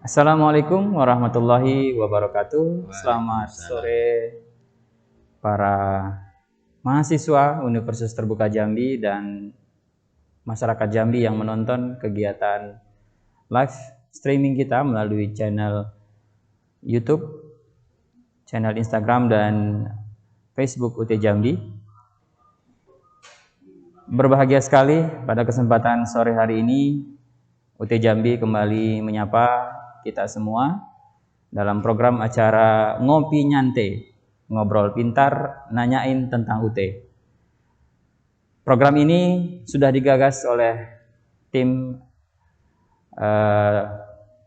Assalamualaikum warahmatullahi wabarakatuh. Selamat Waalaikumsalam. sore para mahasiswa Universitas Terbuka Jambi dan masyarakat Jambi yang menonton kegiatan live streaming kita melalui channel YouTube, channel Instagram dan Facebook UT Jambi. Berbahagia sekali pada kesempatan sore hari ini UT Jambi kembali menyapa kita semua dalam program acara Ngopi Nyante, ngobrol pintar, nanyain tentang UT. Program ini sudah digagas oleh tim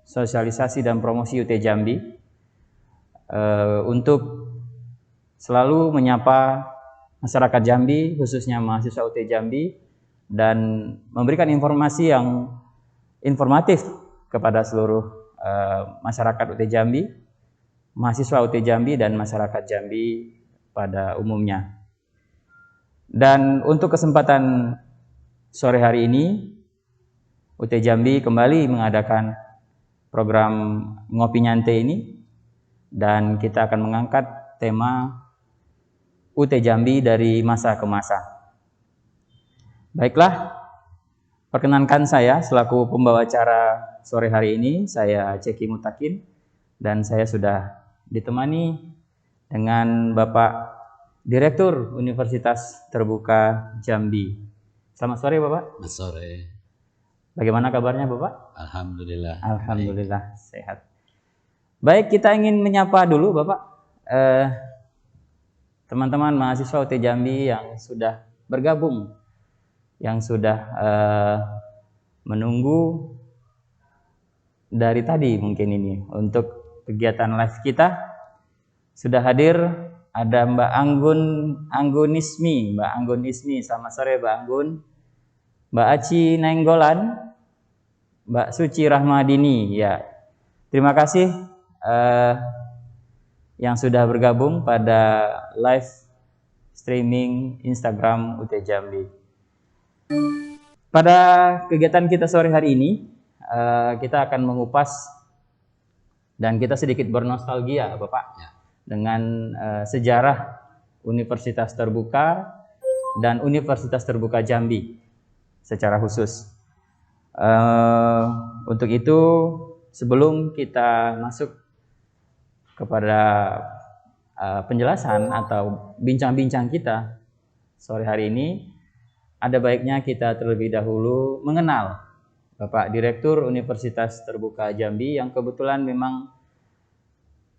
sosialisasi dan promosi UT Jambi untuk selalu menyapa masyarakat Jambi, khususnya mahasiswa UT Jambi, dan memberikan informasi yang informatif kepada seluruh masyarakat UT Jambi, mahasiswa UT Jambi, dan masyarakat Jambi pada umumnya. Dan untuk kesempatan sore hari ini, UT Jambi kembali mengadakan program Ngopi Nyante ini, dan kita akan mengangkat tema UT Jambi dari masa ke masa. Baiklah, perkenankan saya selaku pembawa acara sore hari ini, saya Ceki Mutakin, dan saya sudah ditemani dengan Bapak Direktur Universitas Terbuka Jambi. Selamat sore Bapak. Selamat sore. Bagaimana kabarnya Bapak? Alhamdulillah. Alhamdulillah sehat. Baik, kita ingin menyapa dulu Bapak teman-teman mahasiswa UT Jambi yang sudah bergabung, yang sudah menunggu dari tadi mungkin ini untuk kegiatan live kita. Sudah hadir ada Mbak Anggun Ismi. Selamat sore Mbak Anggun. Mbak Aci Nainggolan, Mbak Suci Rahmadini. Ya, terima kasih yang sudah bergabung pada live streaming Instagram UT Jambi. Pada kegiatan kita sore hari ini, kita akan mengupas dan kita sedikit bernostalgia, Bapak, dengan sejarah Universitas Terbuka dan Universitas Terbuka Jambi secara khusus. Untuk itu, sebelum kita masuk kepada penjelasan atau bincang-bincang kita sore hari ini, ada baiknya kita terlebih dahulu mengenal Bapak Direktur Universitas Terbuka Jambi yang kebetulan memang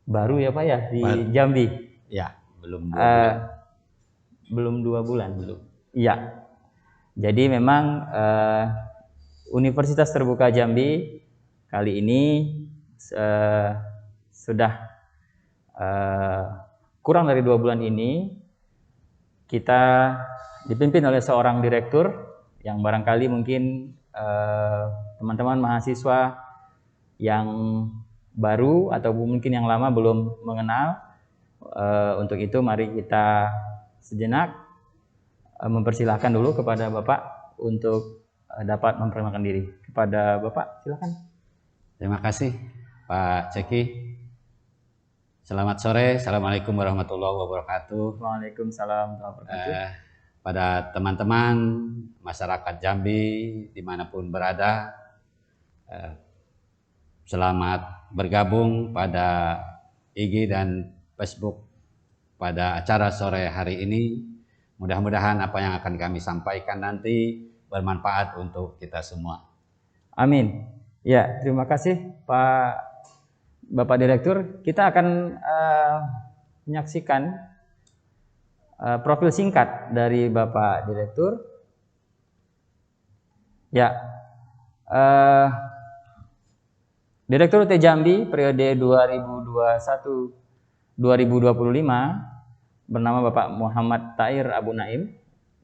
baru ya Pak ya di Jambi. Ya, belum 2 bulan. Belum 2 bulan. Belum. Iya. Jadi memang Universitas Terbuka Jambi kali ini sudah kurang dari 2 bulan ini kita dipimpin oleh seorang direktur yang barangkali mungkin teman-teman mahasiswa yang baru atau mungkin yang lama belum mengenal. Untuk itu mari kita sejenak mempersilahkan dulu kepada Bapak untuk dapat memperkenalkan diri. Kepada Bapak, silakan. Terima kasih Pak Ceki. Selamat sore. Assalamualaikum warahmatullahi wabarakatuh. Waalaikumsalam warahmatullahi wabarakatuh. Pada teman-teman masyarakat Jambi dimanapun berada, selamat bergabung pada IG dan Facebook pada acara sore hari ini. Mudah-mudahan apa yang akan kami sampaikan nanti bermanfaat untuk kita semua. Amin. Ya, terima kasih Pak Bapak Direktur. Kita akan menyaksikan profil singkat dari Bapak Direktur. Ya, Direktur UT Jambi periode 2021-2025 bernama Bapak Muhammad Tair Abu Naim,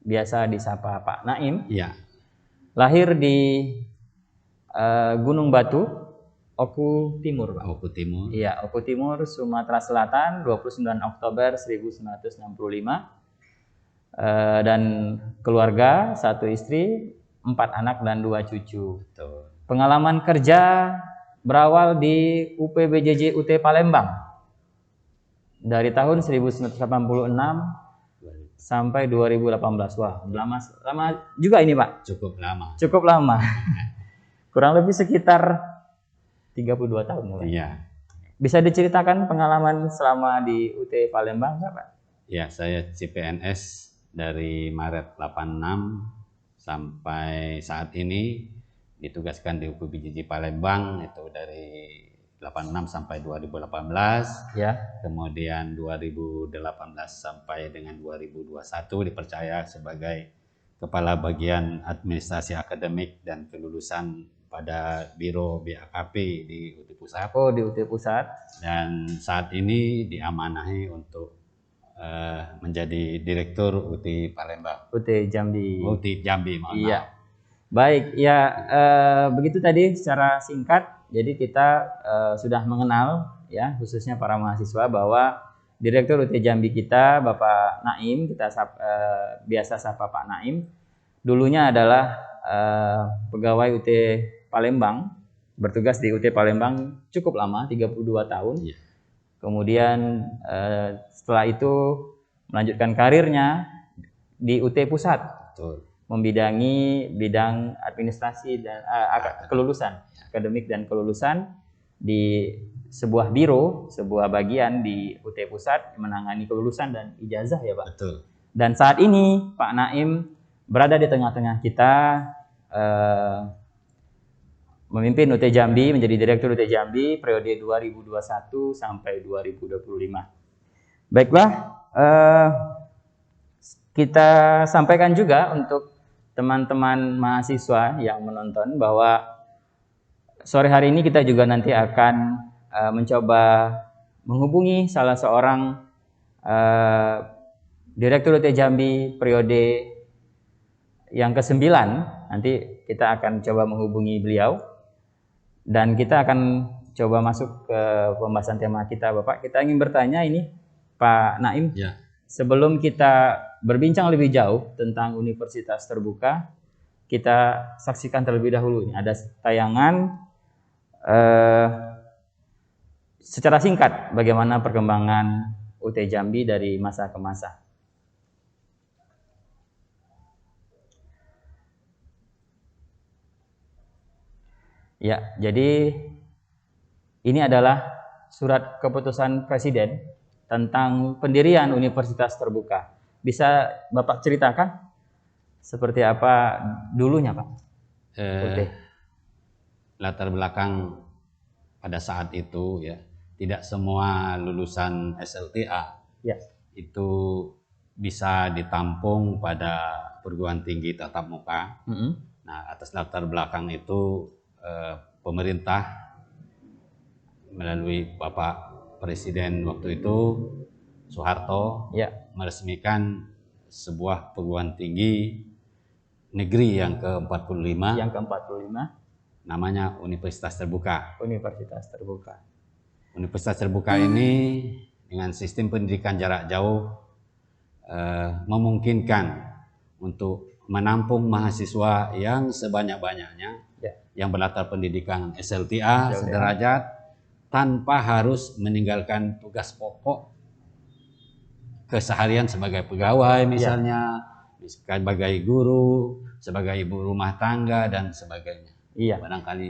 biasa disapa Pak Naim. Ya. Lahir di Gunung Batu, Oku Timur, Pak. Oku Timur. Iya, Oku Timur, Sumatera Selatan, 29 Oktober 1965. Dan keluarga, 1 istri, 4 anak dan 2 cucu. Betul. Pengalaman kerja berawal di UPBJJ UT Palembang dari tahun 1986 sampai 2018. Wah, lama juga ini, Pak. Cukup lama. Cukup lama. Kurang lebih sekitar 32 tahun ya, Pak. Iya. Bisa diceritakan pengalaman selama di UT Palembang, Pak? Ya, saya CPNS dari Maret 86 sampai saat ini ditugaskan di UPBJJ Palembang itu dari 86 sampai 2018. Ya. Kemudian 2018 sampai dengan 2021 dipercaya sebagai Kepala Bagian Administrasi Akademik dan Kelulusan pada Biro BAKP di UT Pusat. Oh, di UT Pusat. Dan saat ini diamanahi untuk menjadi Direktur UT Palembang. UT Jambi. UT Jambi, mohon Iya. maaf. Baik, ya begitu tadi secara singkat. Jadi kita sudah mengenal ya, khususnya para mahasiswa, bahwa Direktur UT Jambi kita, Bapak Naim, kita biasa sapa Pak Naim, dulunya adalah pegawai UT Palembang, bertugas di UT Palembang cukup lama, 32 tahun. Iya. Kemudian setelah itu melanjutkan karirnya di UT Pusat. Betul. Membidangi bidang administrasi dan kelulusan, akademik dan kelulusan di sebuah biro, sebuah bagian di UT Pusat menangani kelulusan dan ijazah ya, Pak. Betul. Dan saat ini Pak Naim berada di tengah-tengah kita, memimpin UT Jambi, menjadi Direktur UT Jambi periode 2021 sampai 2025. Baiklah, kita sampaikan juga untuk teman-teman mahasiswa yang menonton bahwa sore hari ini kita juga nanti akan mencoba menghubungi salah seorang Direktur UT Jambi periode yang ke-9. Nanti kita akan coba menghubungi beliau dan kita akan coba masuk ke pembahasan tema kita, Bapak. Kita ingin bertanya ini, Pak Naim. Ya. Sebelum kita berbincang lebih jauh tentang Universitas Terbuka, kita saksikan terlebih dahulu. Ini ada tayangan secara singkat bagaimana perkembangan UT Jambi dari masa ke masa. Ya, jadi ini adalah surat keputusan Presiden tentang pendirian Universitas Terbuka. Bisa Bapak ceritakan seperti apa dulunya, Pak? Latar belakang pada saat itu ya, tidak semua lulusan SLTA ya, itu bisa ditampung pada perguruan tinggi tatap muka. Nah, atas latar belakang itu pemerintah melalui Bapak Presiden waktu itu Soeharto meresmikan sebuah perguruan tinggi negeri yang ke-45. Yang ke-45 namanya Universitas Terbuka. Universitas Terbuka. Universitas Terbuka ini dengan sistem pendidikan jarak jauh memungkinkan untuk menampung mahasiswa yang sebanyak-banyaknya yang berlatar pendidikan SLTA sederajat tanpa harus meninggalkan tugas pokok keseharian sebagai pegawai misalnya, sebagai guru, sebagai ibu rumah tangga dan sebagainya. Barangkali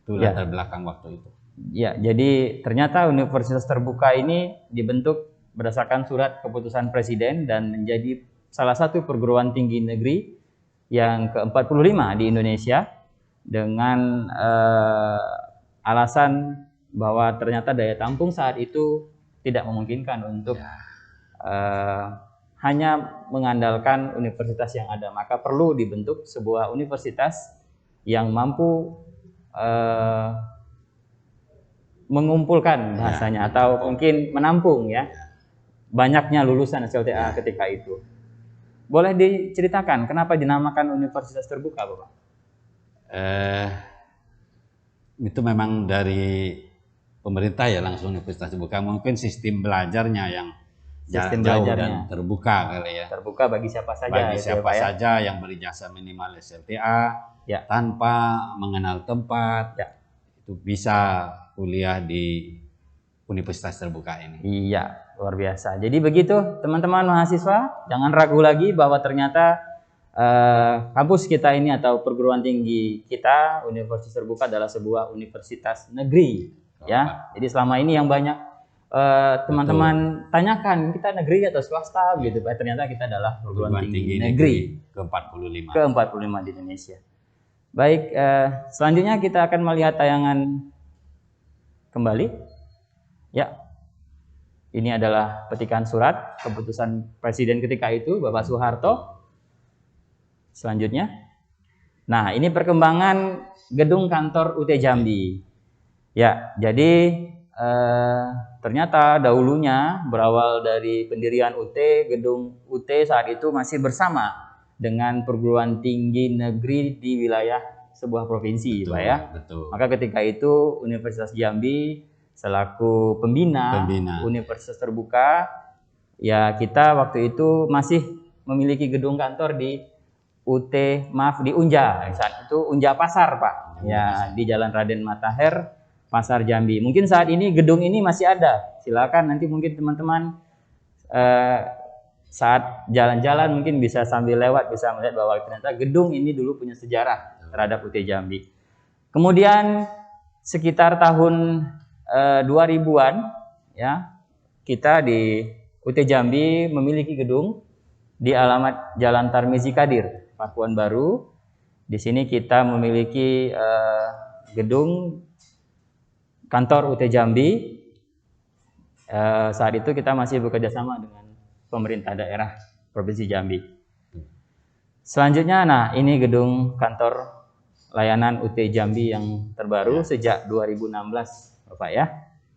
itu latar belakang waktu itu. Ya, jadi ternyata Universitas Terbuka ini dibentuk berdasarkan surat keputusan Presiden dan menjadi salah satu perguruan tinggi negeri yang ke-45 di Indonesia dengan alasan bahwa ternyata daya tampung saat itu tidak memungkinkan untuk hanya mengandalkan universitas yang ada, maka perlu dibentuk sebuah universitas yang mampu mengumpulkan bahasanya atau mungkin menampung banyaknya lulusan SLTA ketika itu. Boleh diceritakan kenapa dinamakan Universitas Terbuka, Bapak? Itu memang dari pemerintah ya, langsung Universitas Terbuka. Mungkin sistem belajarnya yang jarak jauh dan terbuka kali ya. Terbuka bagi siapa saja. Bagi siapa saja yang berijazah minimal SLTA tanpa mengenal tempat. untuk bisa kuliah di universitas terbuka ini. Iya, luar biasa. Jadi begitu teman-teman mahasiswa, jangan ragu lagi bahwa ternyata kampus kita ini atau perguruan tinggi kita, universitas terbuka adalah sebuah universitas negeri. Ya, jadi selama ini yang banyak teman-teman tanyakan, kita negeri atau swasta gitu, ternyata kita adalah perguruan tinggi negeri ke-45 di Indonesia. Baik, selanjutnya kita akan melihat tayangan kembali. Ya, ini adalah petikan surat keputusan Presiden ketika itu, Bapak Soeharto. Selanjutnya, nah ini perkembangan gedung kantor UT Jambi. Ya, jadi ternyata dahulunya berawal dari pendirian UT, gedung UT saat itu masih bersama dengan perguruan tinggi negeri di wilayah sebuah provinsi, Pak ya. Betul. Maka ketika itu Universitas Jambi selaku pembina Universitas Terbuka, ya kita waktu itu masih memiliki gedung kantor di di Unja, saat itu Unja Pasar, Pak. Ya, di Jalan Raden Matahir, Pasar Jambi. Mungkin saat ini gedung ini masih ada. Silakan nanti mungkin teman-teman saat jalan-jalan mungkin bisa sambil lewat bisa melihat bahwa ternyata gedung ini dulu punya sejarah terhadap UT Jambi. Kemudian sekitar tahun 2000-an ya, kita di UT Jambi memiliki gedung di alamat Jalan Tarmizi Kadir, Pakuan Baru. Di sini kita memiliki gedung kantor UT Jambi. Saat itu kita masih bekerja sama dengan pemerintah daerah Provinsi Jambi. Selanjutnya, nah ini gedung kantor layanan UT Jambi yang terbaru sejak 2016, Bapak ya.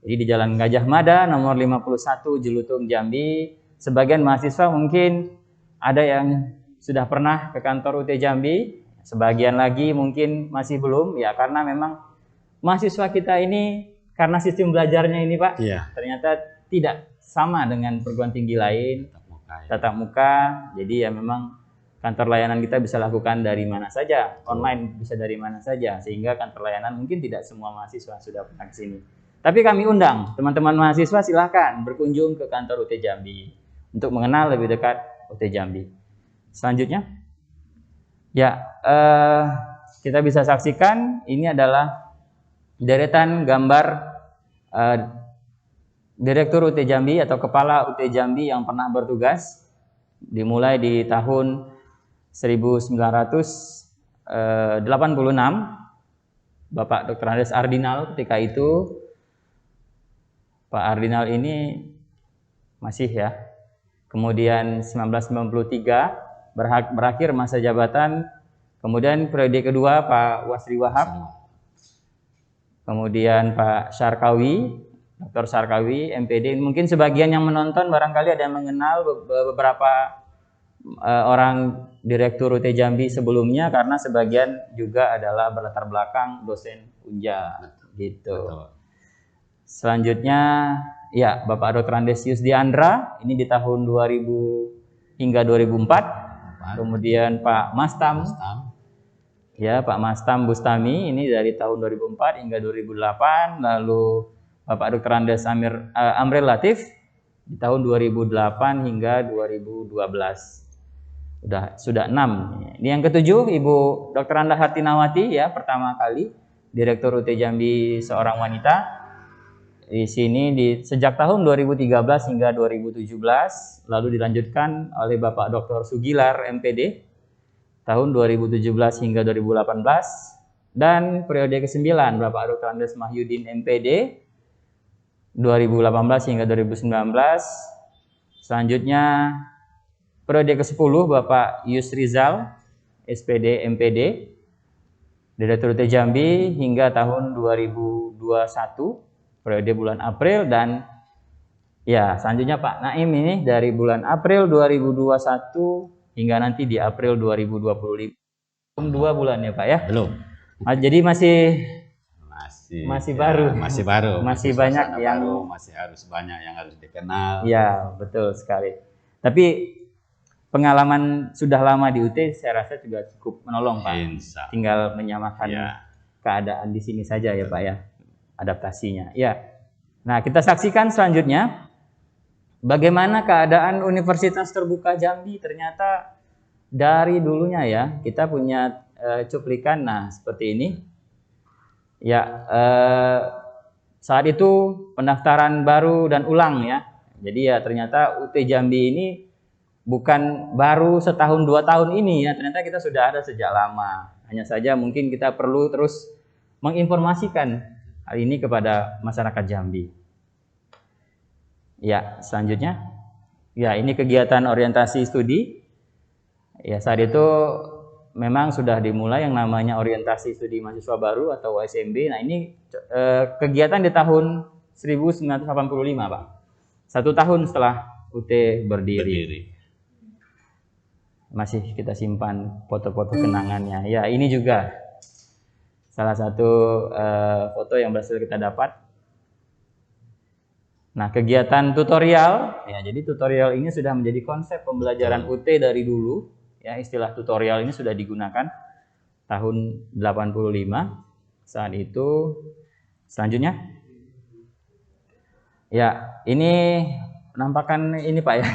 Jadi di Jalan Gajah Mada nomor 51 Jelutung Jambi. Sebagian mahasiswa mungkin ada yang sudah pernah ke kantor UT Jambi, sebagian lagi mungkin masih belum ya, karena memang mahasiswa kita ini karena sistem belajarnya ini, Pak, ternyata tidak sama dengan perguruan tinggi lain, tatap muka. Jadi ya memang kantor layanan kita bisa lakukan dari mana saja, online bisa dari mana saja, sehingga kantor layanan mungkin tidak semua mahasiswa sudah pernah ke sini. Tapi kami undang teman-teman mahasiswa, silahkan berkunjung ke kantor UT Jambi untuk mengenal lebih dekat UT Jambi. Selanjutnya, ya kita bisa saksikan ini adalah deretan gambar Direktur UT Jambi atau Kepala UT Jambi yang pernah bertugas, dimulai di tahun 1986, Bapak Dr. Andes Ardinal ketika itu. Pak Ardinal ini masih ya. Kemudian 1993 berakhir masa jabatan. Kemudian periode kedua Pak Wasri Wahab. Kemudian Pak Syarkawi, Dr. Syarkawi, MPD. Mungkin sebagian yang menonton barangkali ada yang mengenal beberapa orang Direktur UT Jambi sebelumnya, karena sebagian juga adalah berlatar belakang dosen Unja gitu. Betul. Selanjutnya ya Bapak Dr. Andesius Diandra, ini di tahun 2000 hingga 2004. Kemudian Pak Mastam. Ya, Pak Mastam Bustami ini dari tahun 2004 hingga 2008. Lalu Bapak Dr. Andes Amril Latif di tahun 2008 hingga 2012. Sudah 6. Ini yang ketujuh, Ibu Dr. Anda Hartinawati ya, pertama kali Direktur UT Jambi seorang wanita. Di sini sejak tahun 2013 hingga 2017, lalu dilanjutkan oleh Bapak Dr. Sugilar MPD tahun 2017 hingga 2018, dan periode ke-9 Bapak Dr. Andes Mahyudin MPD 2018 hingga 2019. Selanjutnya periode ke-10 Bapak Yus Rizal SPD MPD Direktur UT Jambi hingga tahun 2021 periode bulan April. Dan ya selanjutnya Pak Naim ini dari bulan April 2021 hingga nanti di April 2025. 2 bulan ya Pak ya? Belum. Jadi masih baru. Masih banyak yang harus banyak yang harus dikenal. Ya, betul sekali. Tapi pengalaman sudah lama di UT saya rasa juga cukup menolong Pak. Tinggal menyamakan keadaan di sini saja ya Pak ya, adaptasinya. Ya. Nah, kita saksikan selanjutnya bagaimana keadaan Universitas Terbuka Jambi. Ternyata dari dulunya ya, kita punya cuplikan, nah seperti ini. Ya, saat itu pendaftaran baru dan ulang ya. Jadi ya ternyata UT Jambi ini bukan baru setahun 2 tahun ini ya, ternyata kita sudah ada sejak lama. Hanya saja mungkin kita perlu terus menginformasikan hal ini kepada masyarakat Jambi. Ya, selanjutnya. Ya, ini kegiatan orientasi studi. Ya, saat itu memang sudah dimulai yang namanya orientasi studi mahasiswa baru atau OSMB. Nah, ini kegiatan di tahun 1985, Pak. 1 tahun setelah UT berdiri. Masih kita simpan foto-foto kenangannya. Ya, ini juga salah satu foto yang berhasil kita dapat. Nah, kegiatan tutorial, ya jadi tutorial ini sudah menjadi konsep pembelajaran UT dari dulu. Ya, istilah tutorial ini sudah digunakan tahun 85 saat itu. Selanjutnya, ya ini penampakan ini Pak ya,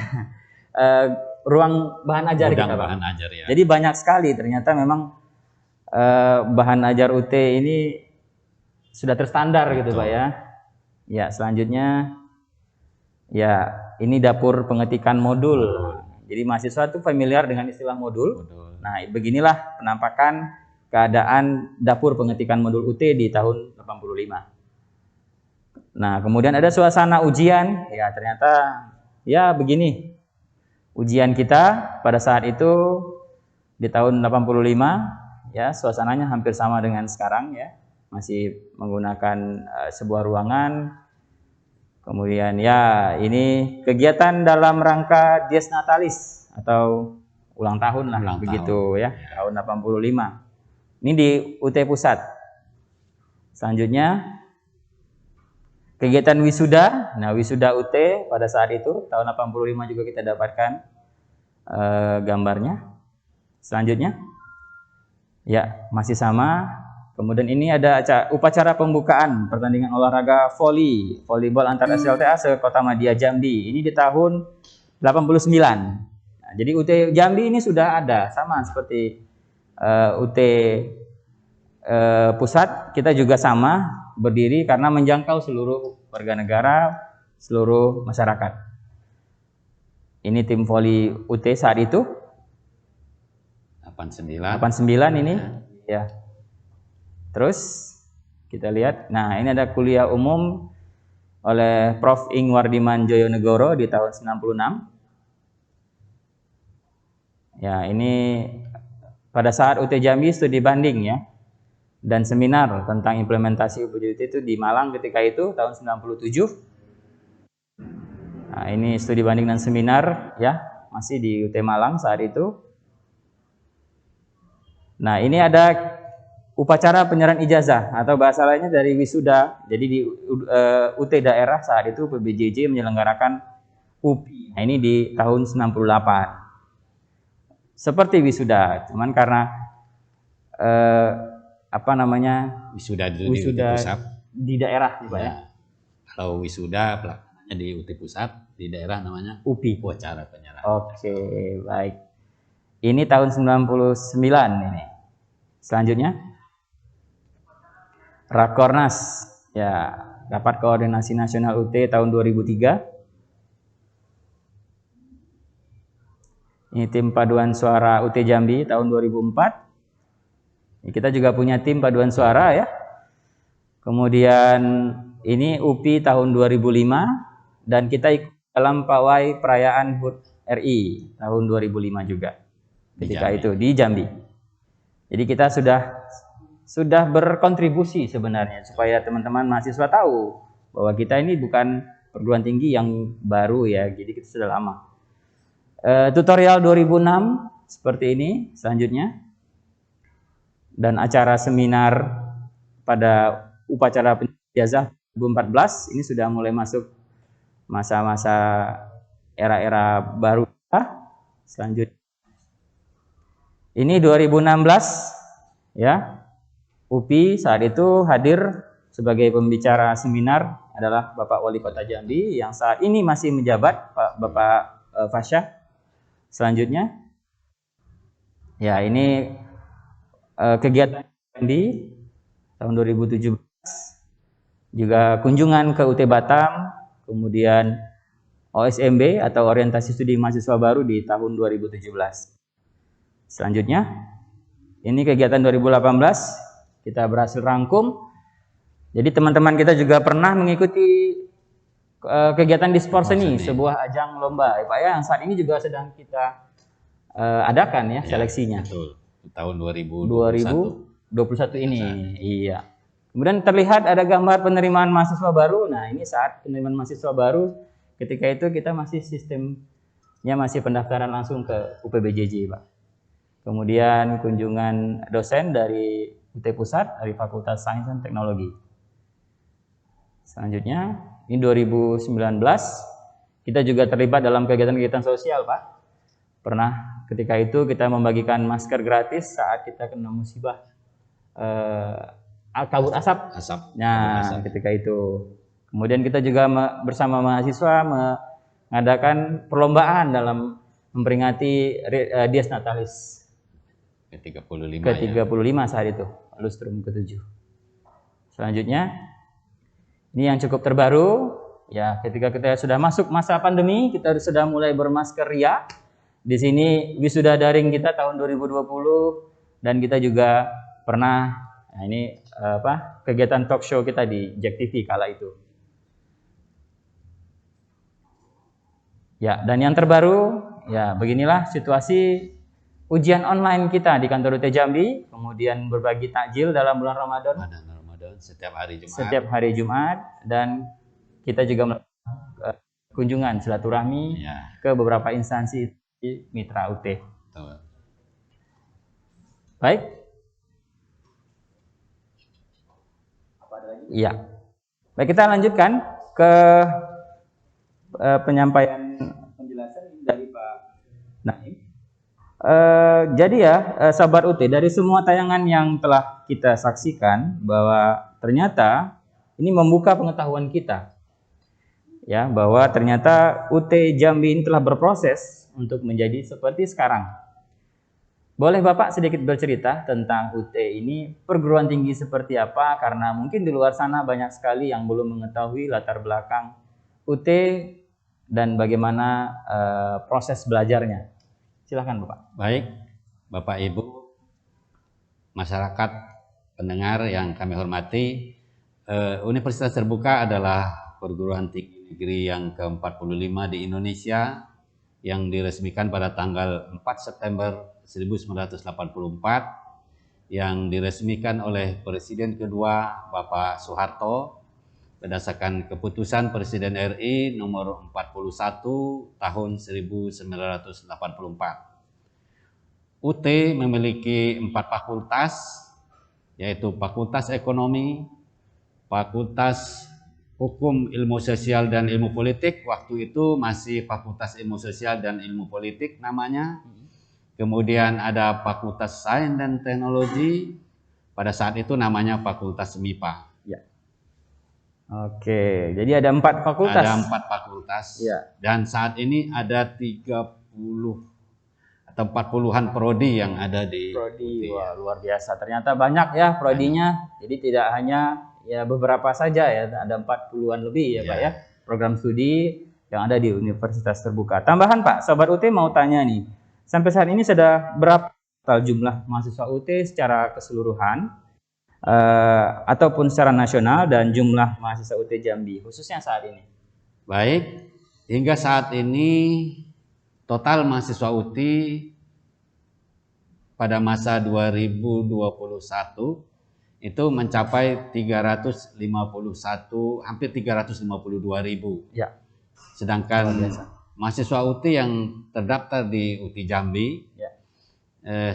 ruang bahan ajar kita Pak. Bahan ajar, ya. Jadi banyak sekali ternyata memang bahan ajar UT ini sudah terstandar gitu Pak ya. Ya, selanjutnya ya ini dapur pengetikan modul. Jadi mahasiswa itu familiar dengan istilah modul. Nah, beginilah penampakan keadaan dapur pengetikan modul UT di tahun 85. Nah, kemudian ada suasana ujian. Ya, ternyata ya begini. Ujian kita pada saat itu di tahun 85 ya, suasananya hampir sama dengan sekarang ya. Masih menggunakan sebuah ruangan. Kemudian ya ini kegiatan dalam rangka Dies Natalis atau ulang tahun lah begitu ya, tahun 85. Ini di UT Pusat. Selanjutnya kegiatan wisuda. Nah, wisuda UT pada saat itu tahun 85 juga kita dapatkan gambarnya. Selanjutnya ya masih sama. Kemudian ini ada upacara pembukaan pertandingan olahraga volleyball antar SLTA se-Kota Madia Jambi. Ini di tahun 89. Nah, jadi UT Jambi ini sudah ada sama seperti UT Pusat. Kita juga sama berdiri karena menjangkau seluruh warga negara, seluruh masyarakat. Ini tim voli UT saat itu 89 ini ya. Terus kita lihat, nah ini ada kuliah umum oleh Prof. Ing Wardiman Joyonegoro di tahun 96. Ya, ini pada saat UT Jambi studi banding ya, dan seminar tentang implementasi UPJUT itu di Malang ketika itu tahun 97. Nah, ini studi banding dan seminar ya, masih di UT Malang saat itu. Nah, ini ada upacara penyerahan ijazah atau bahasa lainnya dari wisuda. Jadi di UT daerah saat itu PBJJ menyelenggarakan UPI. Nah, ini di tahun 98. Seperti wisuda, cuman karena wisuda di pusat di daerah Pak ya. Kalau wisuda pelaksanaannya di UT Pusat, di daerah namanya UPI, upacara penyerahan. Oke, baik. Ini tahun 99 ini. Selanjutnya Rakornas, ya, Rapat Koordinasi Nasional UT tahun 2003. Ini tim paduan suara UT Jambi tahun 2004. Kita juga punya tim paduan suara ya. Kemudian ini UPI tahun 2005 dan kita ikut dalam pawai perayaan HUT RI tahun 2005 juga. Ketika itu di Jambi. Jadi kita sudah berkontribusi sebenarnya supaya teman-teman mahasiswa tahu bahwa kita ini bukan perguruan tinggi yang baru ya, jadi kita sudah lama. Tutorial 2006 seperti ini selanjutnya, dan acara seminar pada upacara ijazah 2014 ini sudah mulai masuk masa-masa era-era baru. Selanjutnya ini 2016 ya, UPI saat itu hadir sebagai pembicara seminar adalah Bapak Wali Kota Jambi yang saat ini masih menjabat, Bapak Fasyah. Selanjutnya, ya ini kegiatan Jambi tahun 2017, juga kunjungan ke UT Batam, kemudian OSMB atau Orientasi Studi Mahasiswa Baru di tahun 2017. Selanjutnya, ini kegiatan 2018 kita berhasil rangkum. Jadi teman-teman kita juga pernah mengikuti kegiatan di Sport Seni, sebuah ajang lomba ya Pak ya, yang saat ini juga sedang kita adakan ya seleksinya. Betul. Tahun 2021 ini. Iya. Kemudian terlihat ada gambar penerimaan mahasiswa baru. Nah, ini saat penerimaan mahasiswa baru, ketika itu kita masih sistemnya masih pendaftaran langsung ke UPBJJ, Pak. Kemudian kunjungan dosen dari UT Pusat, dari Fakultas Sains dan Teknologi. Selanjutnya, ini 2019, kita juga terlibat dalam kegiatan-kegiatan sosial, Pak. Pernah ketika itu kita membagikan masker gratis saat kita kena musibah kabut asap. Nah, ketika itu. Kemudian kita juga bersama mahasiswa mengadakan perlombaan dalam memperingati Dies Natalis ke-35 saat itu, lustrum ke-7. Selanjutnya, ini yang cukup terbaru, ya ketika kita sudah masuk masa pandemi, kita sudah mulai bermasker ria. Di sini wisuda daring kita tahun 2020 dan kita juga pernah, nah ini kegiatan talk show kita di JEK TV kala itu. Ya, dan yang terbaru, ya beginilah situasi ujian online kita di kantor UT Jambi, kemudian berbagi takjil dalam bulan Ramadan. Setiap hari Jumat. Dan kita juga melakukan kunjungan silaturahmi ke beberapa instansi mitra UT. Baik. Iya. Baik, kita lanjutkan ke penyampaian penjelasan dari Pak Naim. Jadi ya, sahabat UT, dari semua tayangan yang telah kita saksikan bahwa ternyata ini membuka pengetahuan kita, ya, bahwa ternyata UT Jambi ini telah berproses untuk menjadi seperti sekarang. Boleh Bapak sedikit bercerita tentang UT ini, perguruan tinggi seperti apa, karena mungkin di luar sana banyak sekali yang belum mengetahui latar belakang UT dan bagaimana proses belajarnya. Silahkan Bapak. Baik, Bapak Ibu, masyarakat pendengar yang kami hormati, Universitas Terbuka adalah perguruan tinggi negeri yang ke-45 di Indonesia yang diresmikan pada tanggal 4 September 1984, yang diresmikan oleh Presiden kedua Bapak Soeharto berdasarkan keputusan Presiden RI nomor 41 tahun 1984. UT memiliki 4 fakultas, yaitu Fakultas Ekonomi, Fakultas Hukum, Ilmu Sosial dan Ilmu Politik, waktu itu masih Fakultas Ilmu Sosial dan Ilmu Politik namanya. Kemudian ada Fakultas Sains dan Teknologi, pada saat itu namanya Fakultas MIPA. Ya. Oke, jadi ada 4 fakultas. Ada 4 fakultas. Ya. Dan saat ini ada 30 atau 40-an prodi yang ada di prodi. Wah, luar biasa. Ternyata banyak ya prodinya. Jadi tidak hanya ya beberapa saja ya, ada 40-an lebih ya Pak ya, program studi yang ada di Universitas Terbuka. Tambahan Pak, Sobat UT mau tanya nih, sampai saat ini sudah berapa total jumlah mahasiswa UT secara keseluruhan ataupun secara nasional, dan jumlah mahasiswa UT Jambi khususnya saat ini? Baik, hingga saat ini total mahasiswa UT pada masa 2021 itu mencapai 351, hampir 352.000. Ya. Sedangkan mahasiswa UT yang terdaftar di UT Jambi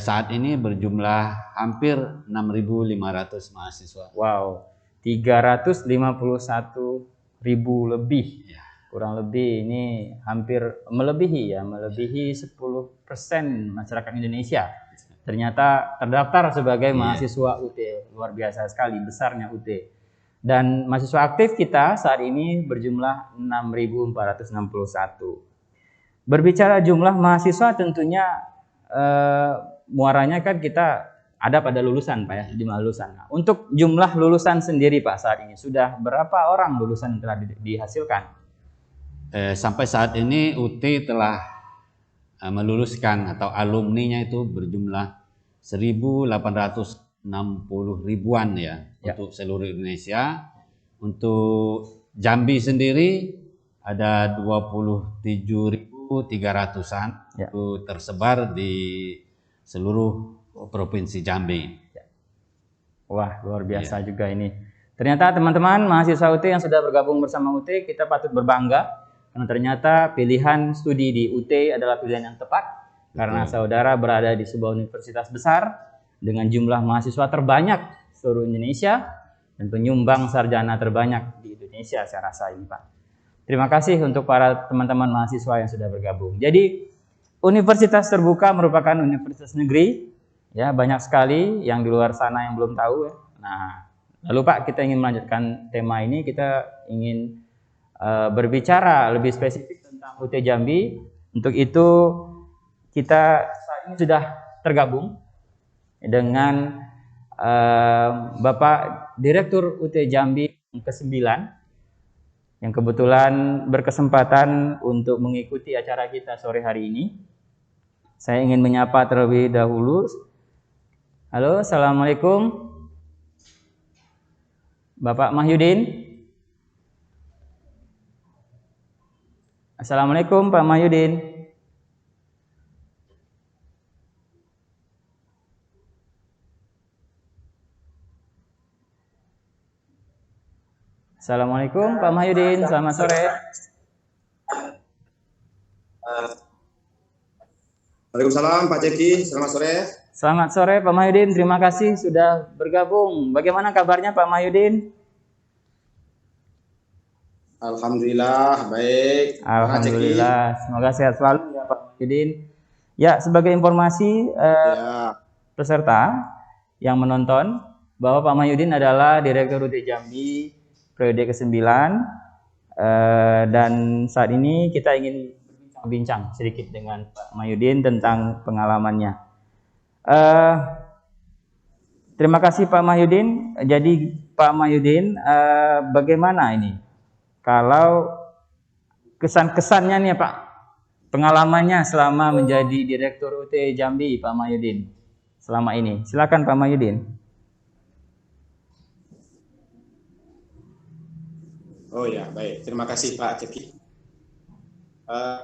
saat ini berjumlah hampir 6.500 mahasiswa. Wow, 351.000 lebih. Ya. Kurang lebih ini hampir melebihi 10% masyarakat Indonesia ternyata terdaftar sebagai mahasiswa UT. Luar biasa sekali besarnya UT. Dan mahasiswa aktif kita saat ini berjumlah 6.461. Berbicara jumlah mahasiswa tentunya muaranya kan kita ada pada lulusan Pak ya, jumlah lulusan. Nah, untuk jumlah lulusan sendiri Pak saat ini sudah berapa orang lulusan yang telah dihasilkan? Sampai saat ini UT telah meluluskan atau alumninya itu berjumlah 1.860 ribuan ya, untuk seluruh Indonesia. Untuk Jambi sendiri ada 27.300-an itu tersebar di seluruh provinsi Jambi. Wah, luar biasa juga ini. Ternyata teman-teman mahasiswa UT yang sudah bergabung bersama UT, kita patut berbangga karena ternyata pilihan studi di UT adalah pilihan yang tepat. Karena saudara berada di sebuah universitas besar dengan jumlah mahasiswa terbanyak seluruh Indonesia dan penyumbang sarjana terbanyak di Indonesia saya rasa ini Pak. Terima kasih untuk para teman-teman mahasiswa yang sudah bergabung. Jadi universitas terbuka merupakan universitas negeri, ya banyak sekali yang di luar sana yang belum tahu ya. Nah, lalu Pak kita ingin melanjutkan tema ini, kita ingin berbicara lebih spesifik tentang UT Jambi. Untuk itu kita saat ini sudah tergabung dengan Bapak Direktur UT Jambi yang ke-9 yang kebetulan berkesempatan untuk mengikuti acara kita sore hari ini. Saya ingin menyapa terlebih dahulu. Halo, Assalamualaikum. Bapak Mahyudin. Assalamualaikum Pak Mahyudin. Assalamualaikum Pak Mahyudin, selamat sore. Waalaikumsalam Pak Ceki, selamat sore. Selamat sore Pak Mahyudin, terima kasih sudah bergabung. Bagaimana kabarnya Pak Mahyudin? Alhamdulillah, baik. Alhamdulillah, semoga sehat selalu ya Pak Mahyudin. Ya, sebagai informasi peserta yang menonton bahwa Pak Mahyudin adalah Direktur UT Jambi periode ke-9 dan saat ini kita ingin berbincang sedikit dengan Pak Mahyudin tentang pengalamannya. Terima kasih Pak Mahyudin. Jadi Pak Mahyudin, bagaimana ini kalau kesan-kesannya nih Pak, pengalamannya selama menjadi Direktur UT Jambi Pak Mahyudin selama ini? Silakan Pak Mahyudin. Oh ya, baik. Terima kasih Pak Ceki.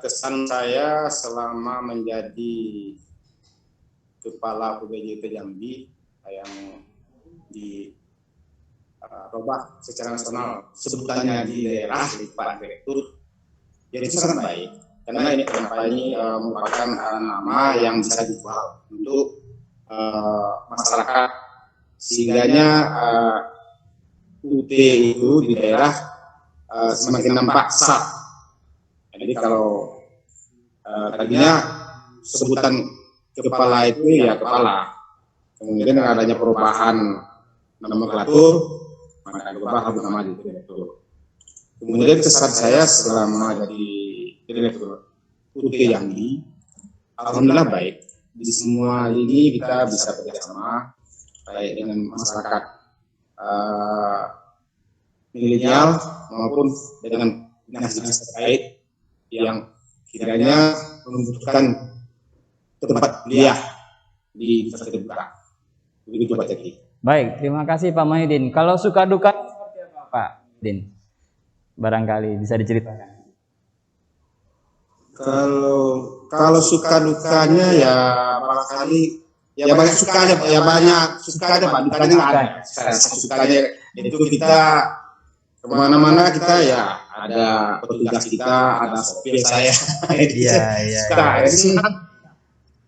Kesan saya selama menjadi Kepala UPJ Jambi yang dirubah secara nasional sebutannya di daerah di Pak Direktur, jadi itu sangat baik. Karena ini kenapa ini merupakan nama yang bisa dijual untuk masyarakat, sehingganya UT itu di daerah semakin nampak sah. Jadi kalau tadinya sebutan kepala itu ya kepala, kemudian adanya perubahan nomenklatur, maka berubah nama jadi direktur. Kemudian kesan saya selama jadi direktur UT Jambi, alhamdulillah baik. Di semua ini kita bisa bekerjasama baik dengan masyarakat milenial maupun dengan dinas-dinas terkait yang kiranya membutuhkan tempat kuliah di universitas terbuka. Begitu Pak Ceki. Baik, terima kasih Pak Mahyudin. Kalau suka duka seperti apa Pak Din? Barangkali bisa diceritakan. Kalau suka dukanya ya barangkali ya banyak sukanya Pak, ya banyak sukanya Pak, dukanya nggak ada. Sukanya itu kita kemana-mana kita ya ada petugas kita, ada sopir saya. Iya.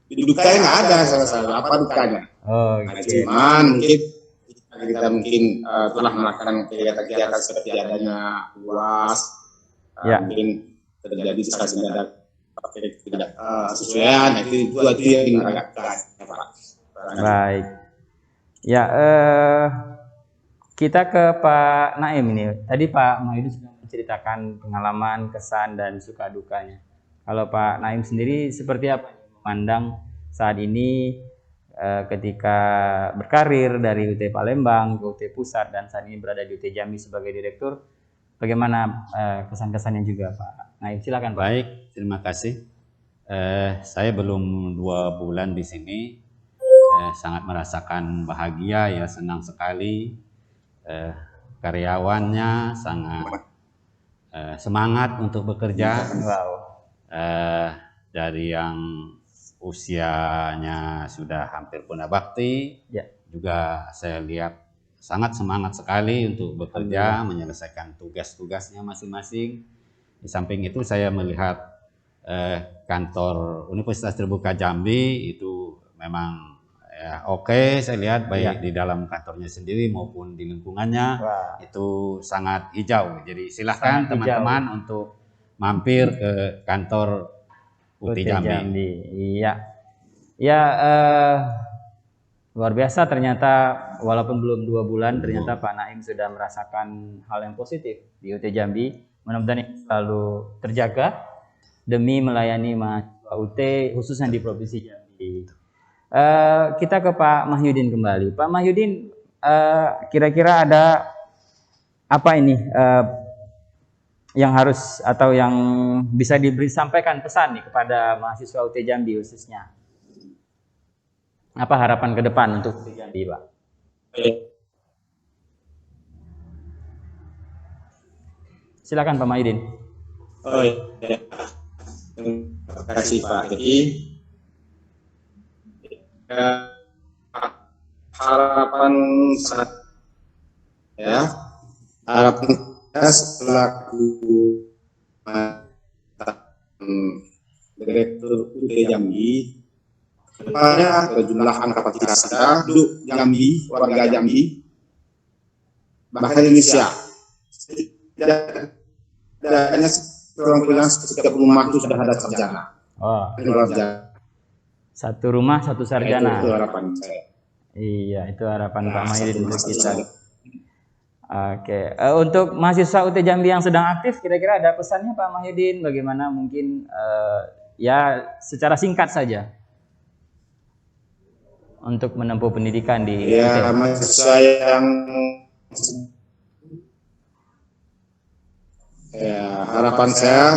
Dukanya nggak ada salah apa dukanya. Oh, cuman kita mungkin telah melakukan kegiatan-kegiatan seperti adanya UAS, mungkin terjadi tidak sesuaian, itu yang agak berat, Pak. Baik. Ya, kita ke Pak Naim ini. Tadi Pak Mahyudin sudah menceritakan pengalaman, kesan, dan suka dukanya. Kalau Pak Naim sendiri seperti apa memandang saat ini ketika berkarir dari UT Palembang ke UT Pusat dan saat ini berada di UT Jambi sebagai direktur, bagaimana kesan-kesannya juga Pak Naim? Silakan Pak. Baik, terima kasih. Saya belum 2 bulan di sini, sangat merasakan bahagia ya, senang sekali. Karyawannya sangat semangat untuk bekerja. Wow. Dari yang usianya sudah hampir punah bakti, Ya. juga saya lihat sangat semangat sekali untuk bekerja, menyelesaikan tugas-tugasnya masing-masing. Di samping itu saya melihat kantor Universitas Terbuka Jambi itu memang ya, oke, saya lihat baik di dalam kantornya sendiri maupun di lingkungannya. Wah. Itu sangat hijau. Jadi silahkan teman-teman untuk mampir ke kantor UT Jambi. Iya. Ya, luar biasa ternyata walaupun belum 2 bulan ternyata Pak Naim sudah merasakan hal yang positif di UT Jambi. Mudah-mudahan ini selalu terjaga demi melayani mahasiswa UT khususnya di Provinsi Jambi. Kita ke Pak Mahyudin kembali. Pak Mahyudin, kira-kira ada apa ini yang harus atau yang bisa disampaikan pesan nih kepada mahasiswa UT Jambi khususnya? Apa harapan ke depan untuk UT Jambi, Pak? Silakan Pak Mahyudin. Oh iya. Terima kasih Pak Eki. Harapan saya, ya, harapan saya selaku direktur UT Jambi, kepada kejumlahan kapasitas kita, penduduk Jambi, warga Jambi, bahkan Indonesia, setidaknya orang bilang setiap rumah itu sudah ada sarjana. Oh. Satu rumah satu sarjana. Itu harapan saya. Iya, itu harapan Pak Mahyudin untuk kita. Oke, untuk mahasiswa UT Jambi yang sedang aktif, kira-kira ada pesannya Pak Mahyudin? Bagaimana mungkin ya secara singkat saja untuk menempuh pendidikan di UT? Mahasiswa yang harapan saya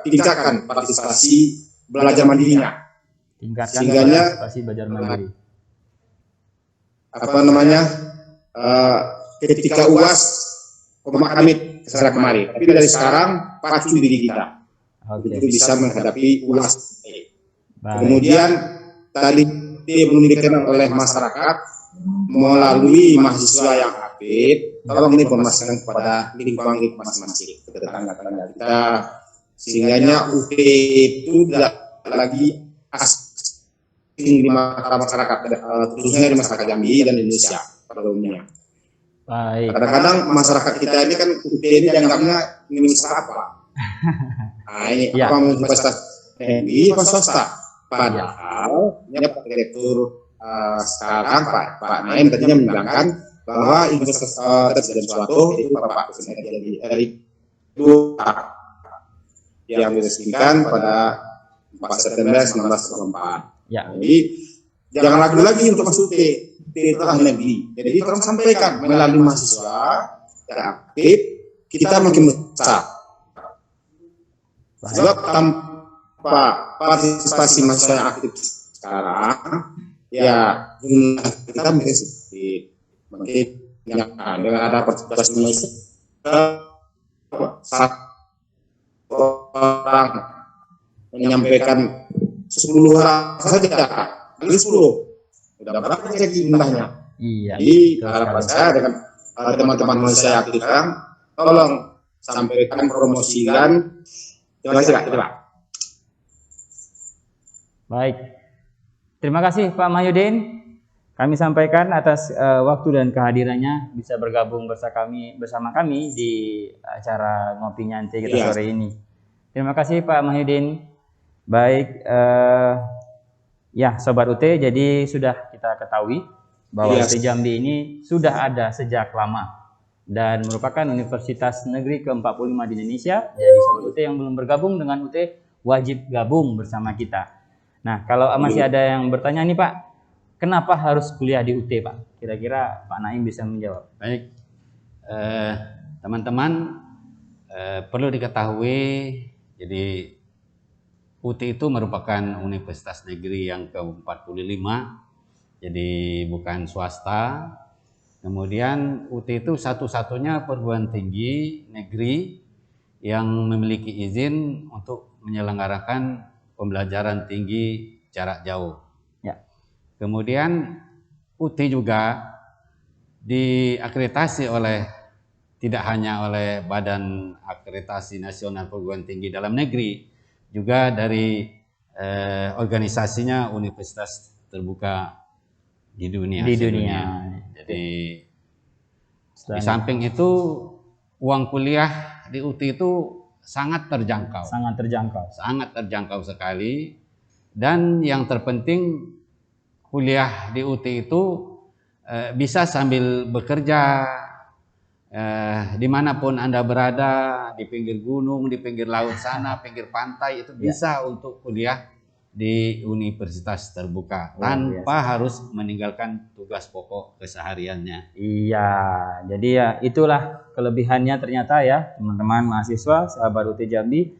tingkatkan partisipasi belajar mandirinya. Tingkatkan partisipasi belajar mandiri. Ketika UAS Komak Hamid secara kemarin, tapi dari sekarang pacu diri kita untuk bisa menghadapi UAS. Kemudian tadi belum dikenal oleh masyarakat melalui mahasiswa yang aktif, tolong informasikan kepada lingkungan masing-masing, ke tetangga-tetangga kita, sehingga UT itu tidak lagi asing di mata masyarakat, khususnya di masyarakat Jambi dan Indonesia pada umumnya. Baik. Kadang-kadang masyarakat kita ini kan UT ini dianggapnya universitas apa? Nah ini apa universitas TNI apa swasta? Padahal ya Pak Direktur sekarang Pak Naim tadinya membilangkan bahwa Universitas Terjadi Suatu itu Bapak Presiden dari 2 yang diresmikan pada 4 September 1944. Ya. Jadi jangan ragu lagi untuk masuk UT telah negeri. Jadi tolong sampaikan melalui mahasiswa yang aktif kita makin besar. Sebab tanpa partisipasi mahasiswa yang aktif sekarang, ya jumlah kita mungkin sedikit. Mungkin dengan ada partisipasi mahasiswa, 1 orang menyampaikan 10 orang saja, kali 10. Udah berapa jadi jumlahnya? Iya. Jadi harapan saya dengan teman-teman mahasiswa yang aktif sekarang, tolong sampaikan, promosikan. Terima kasih Pak. Baik. Terima kasih Pak Mahyudin. Kami sampaikan atas waktu dan kehadirannya bisa bergabung bersama kami di acara Ngopi Nyantai kita sore ini. Terima kasih Pak Mahyudin. Baik, ya Sobat UT, jadi sudah kita kita ketahui bahwa Yes. UT Jambi ini sudah ada sejak lama dan merupakan universitas negeri ke-45 di Indonesia. Jadi sobat UT yang belum bergabung dengan UT wajib gabung bersama kita. Nah, kalau masih ada yang bertanya nih Pak, kenapa harus kuliah di UT Pak? Kira-kira Pak Naim bisa menjawab. Baik, teman-teman, perlu diketahui, jadi UT itu merupakan universitas negeri yang ke-45, jadi bukan swasta. Kemudian UT itu satu-satunya perguruan tinggi negeri yang memiliki izin untuk menyelenggarakan pembelajaran tinggi jarak jauh. Ya. Kemudian UT juga diakreditasi oleh, tidak hanya oleh Badan Akreditasi Nasional Perguruan Tinggi Dalam Negeri, juga dari organisasinya Universitas Terbuka di dunia. Di sedunia. dunia. Jadi di samping itu uang kuliah di UT itu sangat terjangkau. Sangat terjangkau. Sangat terjangkau sekali. Dan yang terpenting kuliah di UT itu bisa sambil bekerja, dimanapun Anda berada, di pinggir gunung, di pinggir laut sana, pinggir pantai, itu bisa untuk kuliah di universitas terbuka tanpa harus meninggalkan tugas pokok kesehariannya. Iya, jadi ya itulah kelebihannya ternyata ya teman-teman mahasiswa sahabat UT Jambi,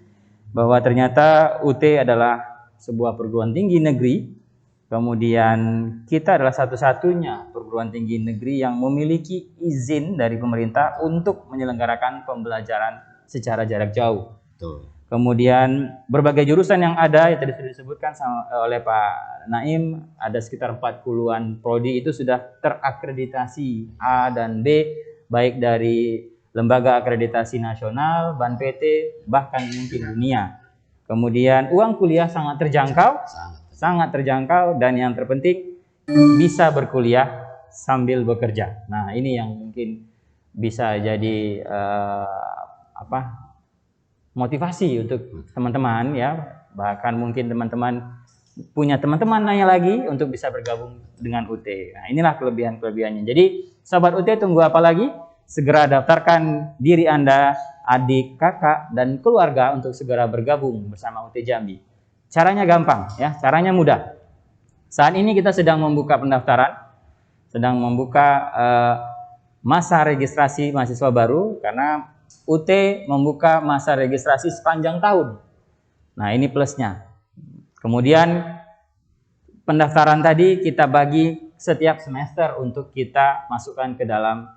bahwa ternyata UT adalah sebuah perguruan tinggi negeri. Kemudian kita adalah satu-satunya perguruan tinggi negeri yang memiliki izin dari pemerintah untuk menyelenggarakan pembelajaran secara jarak jauh. Betul. Kemudian berbagai jurusan yang ada yang tadi sudah disebutkan oleh Pak Naim, ada sekitar 40-an prodi itu sudah terakreditasi A dan B, baik dari lembaga akreditasi nasional, BAN PT, bahkan mungkin dunia. Kemudian uang kuliah sangat terjangkau dan yang terpenting bisa berkuliah sambil bekerja. Nah, ini yang mungkin bisa jadi motivasi untuk teman-teman ya. Bahkan mungkin teman-teman punya teman-teman nanya lagi untuk bisa bergabung dengan UT. Nah, inilah kelebihan-kelebihannya. Jadi sahabat UT tunggu apa lagi? Segera daftarkan diri Anda, adik, kakak, dan keluarga untuk segera bergabung bersama UT Jambi. Caranya gampang ya, caranya mudah. Saat ini kita sedang membuka pendaftaran, sedang membuka masa registrasi mahasiswa baru, karena UT membuka masa registrasi sepanjang tahun. Nah, ini plusnya. Kemudian pendaftaran tadi kita bagi setiap semester untuk kita masukkan ke dalam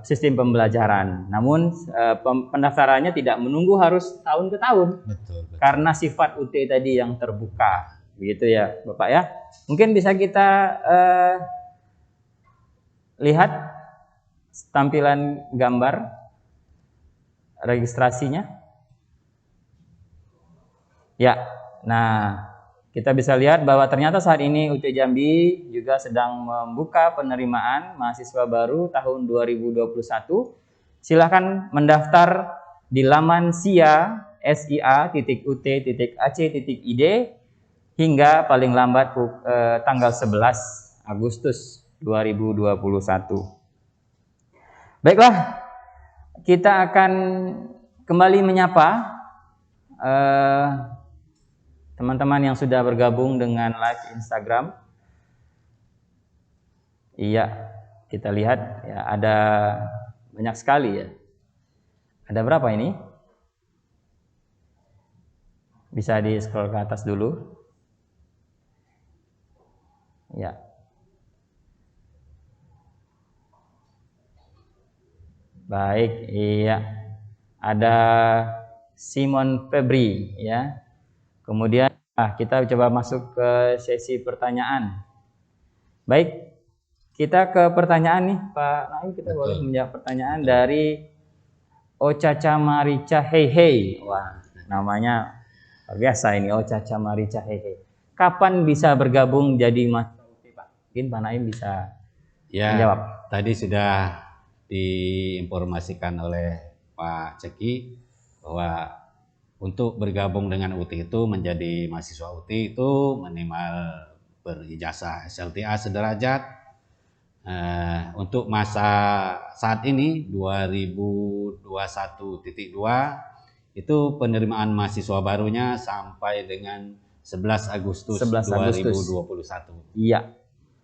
sistem pembelajaran. Namun pendaftarannya tidak menunggu harus tahun ke tahun. Betul. Karena sifat UT tadi yang terbuka. Begitu ya, Bapak ya. Mungkin bisa kita lihat tampilan gambar registrasinya. Ya, nah kita bisa lihat bahwa ternyata saat ini UT Jambi juga sedang membuka penerimaan mahasiswa baru tahun 2021. Silahkan mendaftar di laman sia.ut.ac.id hingga paling lambat tanggal 11 Agustus 2021. Baiklah, kita akan kembali menyapa teman-teman yang sudah bergabung dengan live Instagram. Iya, kita lihat ya, ada banyak sekali ya. Ada berapa ini? Bisa di scroll ke atas dulu. Ya. Baik, iya. Ada Simon Febri ya. Kemudian kita coba masuk ke sesi pertanyaan. Baik, kita ke pertanyaan nih Pak Naim, kita boleh menjawab pertanyaan dari Ocaca Marica Heihei. Wah, namanya luar biasa ini, Ocaca Marica Heihei. Kapan bisa bergabung jadi mahasiswa UT, Pak? Mungkin Pak Naim bisa menjawab. Tadi sudah diinformasikan oleh Pak Ceki bahwa untuk bergabung dengan UT itu, menjadi mahasiswa UT itu minimal berijazah SLTA sederajat. Untuk masa saat ini 2021.2 itu penerimaan mahasiswa barunya sampai dengan 11 Agustus 2021. Iya.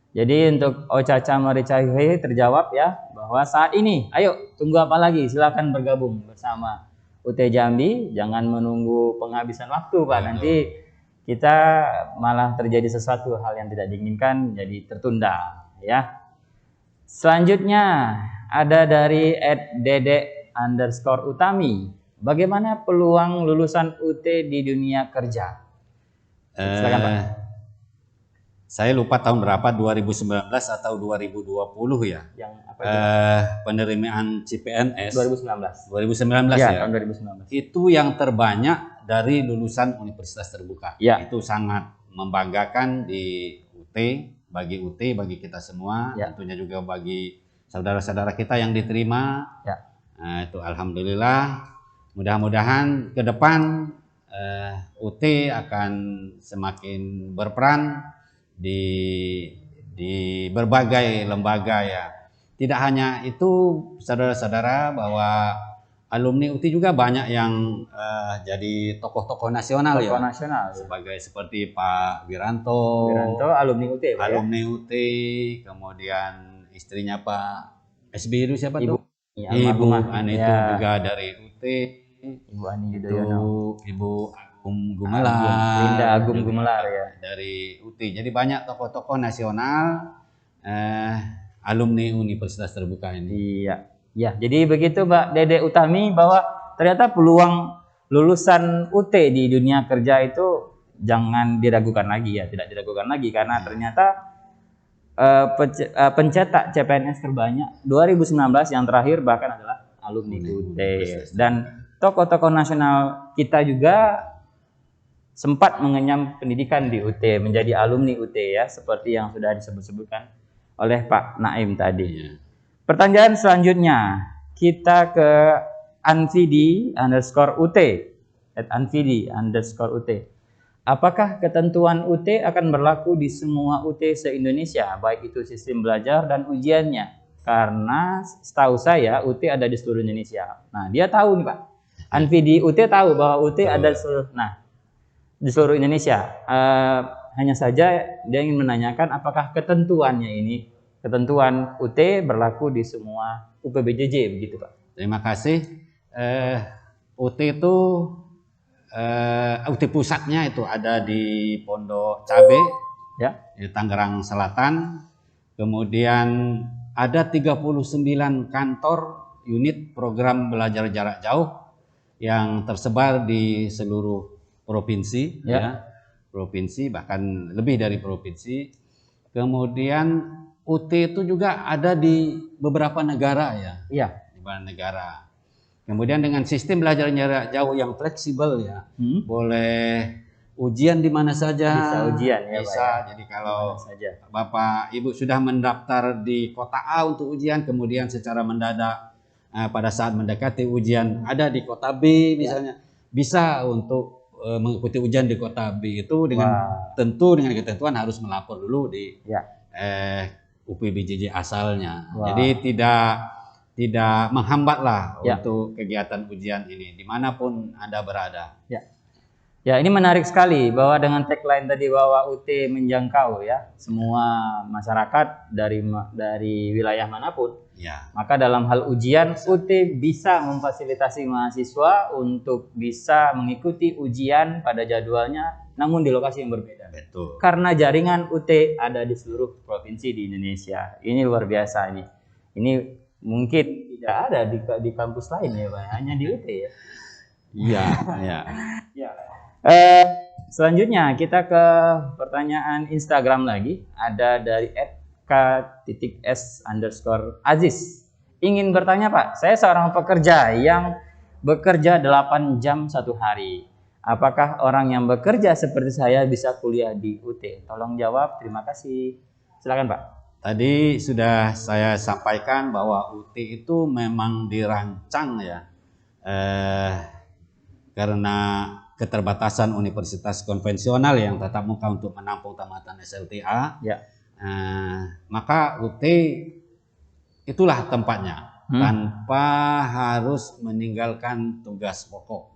Jadi untuk Ocaca Maricahe terjawab ya bahwa saat ini, ayo tunggu apa lagi? Silakan bergabung bersama UT Jambi. Jangan menunggu penghabisan waktu Pak. Nanti kita malah terjadi sesuatu hal yang tidak diinginkan, jadi tertunda ya. Selanjutnya ada dari @dede_utami. Bagaimana peluang lulusan UT di dunia kerja? Silakan Pak. Saya lupa tahun berapa, 2019 atau 2020 ya. Yang apa itu? Penerimaan CPNS 2019 ya. tahun 2019. Itu yang terbanyak dari lulusan universitas terbuka. Ya. Itu sangat membanggakan di UT, bagi kita semua, ya. Tentunya juga bagi saudara-saudara kita yang diterima. Ya. Itu alhamdulillah. Mudah-mudahan ke depan UT akan semakin berperan di berbagai lembaga ya. Tidak hanya itu saudara-saudara, bahwa alumni UT juga banyak yang jadi tokoh-tokoh nasional ya. Seperti Pak Wiranto alumni UT Pak, alumni UT, kemudian istrinya Pak SBY itu siapa Ibu, tuh? Ibu Ani itu juga dari UT. Ibu Ani Yudhoyono, Ibu Gumelar, Linda Agung Gumelar ya, dari UT. Jadi banyak tokoh-tokoh nasional alumni Universitas Terbuka ini. Iya. Ya, jadi begitu Mbak Dede Utami, bahwa ternyata peluang lulusan UT di dunia kerja itu jangan diragukan lagi ya, tidak diragukan lagi, karena ternyata pencetak CPNS terbanyak 2019 yang terakhir bahkan adalah alumni UT. Dan tokoh-tokoh nasional kita juga sempat mengenyam pendidikan di UT, menjadi alumni UT ya, seperti yang sudah disebut-sebutkan oleh Pak Naim tadi. Pertanyaan selanjutnya kita ke Anvidi_UT, @Anvidi_UT. Apakah ketentuan UT akan berlaku di semua UT se-Indonesia, baik itu sistem belajar dan ujiannya? Karena setahu saya UT ada di seluruh Indonesia. Nah, dia tahu nih Pak. Anvidi_UT tahu bahwa UT ada di seluruh Indonesia. Hanya saja dia ingin menanyakan apakah ketentuan UT berlaku di semua UPBJJ begitu Pak. Terima kasih. UT itu UT pusatnya itu ada di Pondok Cabe ya, di Tangerang Selatan. Kemudian ada 39 kantor unit program belajar jarak jauh yang tersebar di seluruh provinsi ya. Provinsi, bahkan lebih dari provinsi. Kemudian UT itu juga ada di beberapa negara ya. Iya, di beberapa negara. Kemudian dengan sistem belajar jarak jauh yang fleksibel ya. Boleh ujian di mana saja. Bisa ujian ya, bisa. Pak, ya. Jadi kalau Bapak Ibu sudah mendaftar di kota A untuk ujian, kemudian secara mendadak pada saat mendekati ujian ada di kota B misalnya, bisa untuk mengikuti ujian di kota B itu dengan dengan ketentuan harus melapor dulu di UPBJJ asalnya. Jadi tidak menghambat lah untuk kegiatan ujian ini dimanapun Anda berada. Ya, ini menarik sekali bahwa dengan tagline tadi bahwa UT menjangkau ya semua masyarakat dari wilayah manapun. Ya. Maka dalam hal ujian UT bisa memfasilitasi mahasiswa untuk bisa mengikuti ujian pada jadwalnya namun di lokasi yang berbeda. Betul. Karena jaringan UT ada di seluruh provinsi di Indonesia. Ini luar biasa ini. Ini mungkin tidak ada di kampus lain ya Pak, hanya di UT ya. Iya, ya. Selanjutnya kita ke pertanyaan Instagram lagi. Ada dari @k_s_aziz. Ingin bertanya Pak, saya seorang pekerja yang bekerja 8 jam satu hari. Apakah orang yang bekerja seperti saya bisa kuliah di UT? Tolong jawab, terima kasih. Silakan Pak. Tadi sudah saya sampaikan bahwa UT itu memang dirancang ya, karena keterbatasan universitas konvensional yang tatap muka untuk menampung tamatan SLTA, Ya. maka UT itulah tempatnya tanpa harus meninggalkan tugas pokok.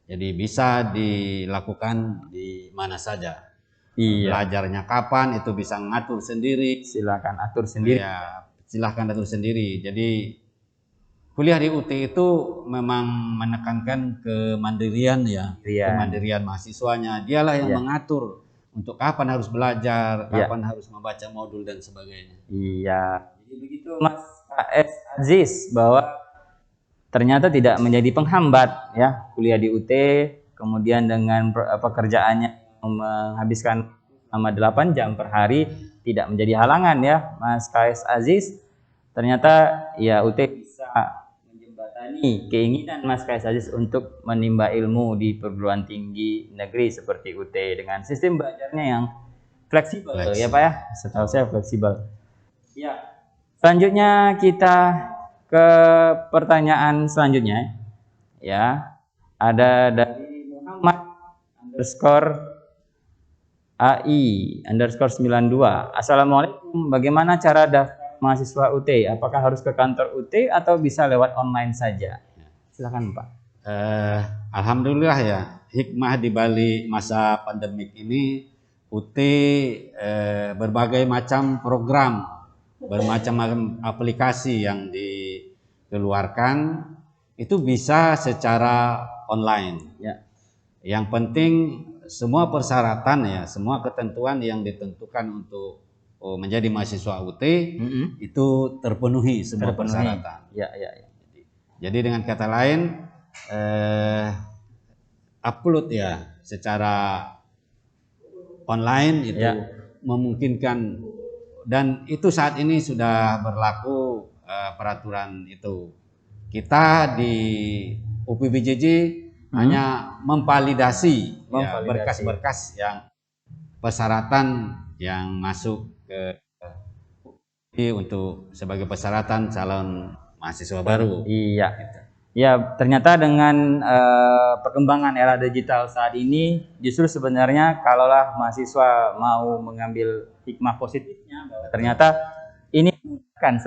Jadi bisa dilakukan di mana saja. Iya. Belajarnya kapan itu bisa ngatur sendiri. Silakan atur sendiri. Ya, silahkan atur sendiri. Jadi kuliah di UT itu memang menekankan kemandirian ya, kemandirian mahasiswanya. Dialah yang mengatur untuk kapan harus belajar, kapan harus membaca modul dan sebagainya. Iya. Jadi begitu Mas AS Aziz, bahwa ternyata tidak menjadi penghambat ya kuliah di UT, kemudian dengan pekerjaannya menghabiskan selama 8 jam per hari tidak menjadi halangan ya Mas KS Aziz. Ternyata ya UT bisa menjembatani keinginan Mas KS Aziz untuk menimba ilmu di perguruan tinggi negeri seperti UT dengan sistem belajarnya yang fleksibel. Ya Pak ya, setahu saya fleksibel. Ya. Selanjutnya kita ke pertanyaan selanjutnya ya. Ada dari Muhammad _AI_92. Assalamualaikum, bagaimana cara daftar mahasiswa UT? Apakah harus ke kantor UT atau bisa lewat online saja? Silakan Pak. Alhamdulillah ya, hikmah di balik masa pandemik ini UT berbagai macam program, bermacam aplikasi yang dikeluarkan itu bisa secara online. Ya. Yang penting semua persyaratan ya, semua ketentuan yang ditentukan untuk menjadi mahasiswa UT itu terpenuhi semua persyaratan. Ya. Jadi dengan kata lain upload ya secara online itu memungkinkan, dan itu saat ini sudah berlaku peraturan itu. Kita di UPBJJ hanya memvalidasi berkas-berkas yang persyaratan yang masuk ke untuk sebagai persyaratan calon mahasiswa baru. Iya. Gitu. Ya, ternyata dengan perkembangan era digital saat ini, justru sebenarnya kalaulah mahasiswa mau mengambil hikmah positifnya, bahwa ternyata ini kan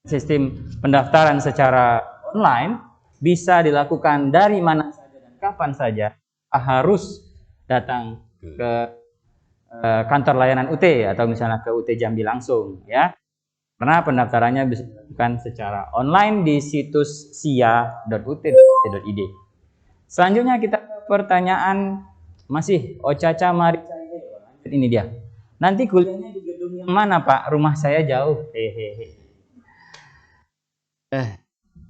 sistem pendaftaran secara online bisa dilakukan dari mana saja dan kapan saja, harus datang ke kantor layanan UT atau misalnya ke UT Jambi langsung ya. Karena pendaftarannya bisa dilakukan secara online di situs sia.ut.ac.id. Selanjutnya kita ke pertanyaan masih Ocaca Marisa. Ini dia. Nanti kuliahnya di gedung yang mana Pak? Rumah saya jauh.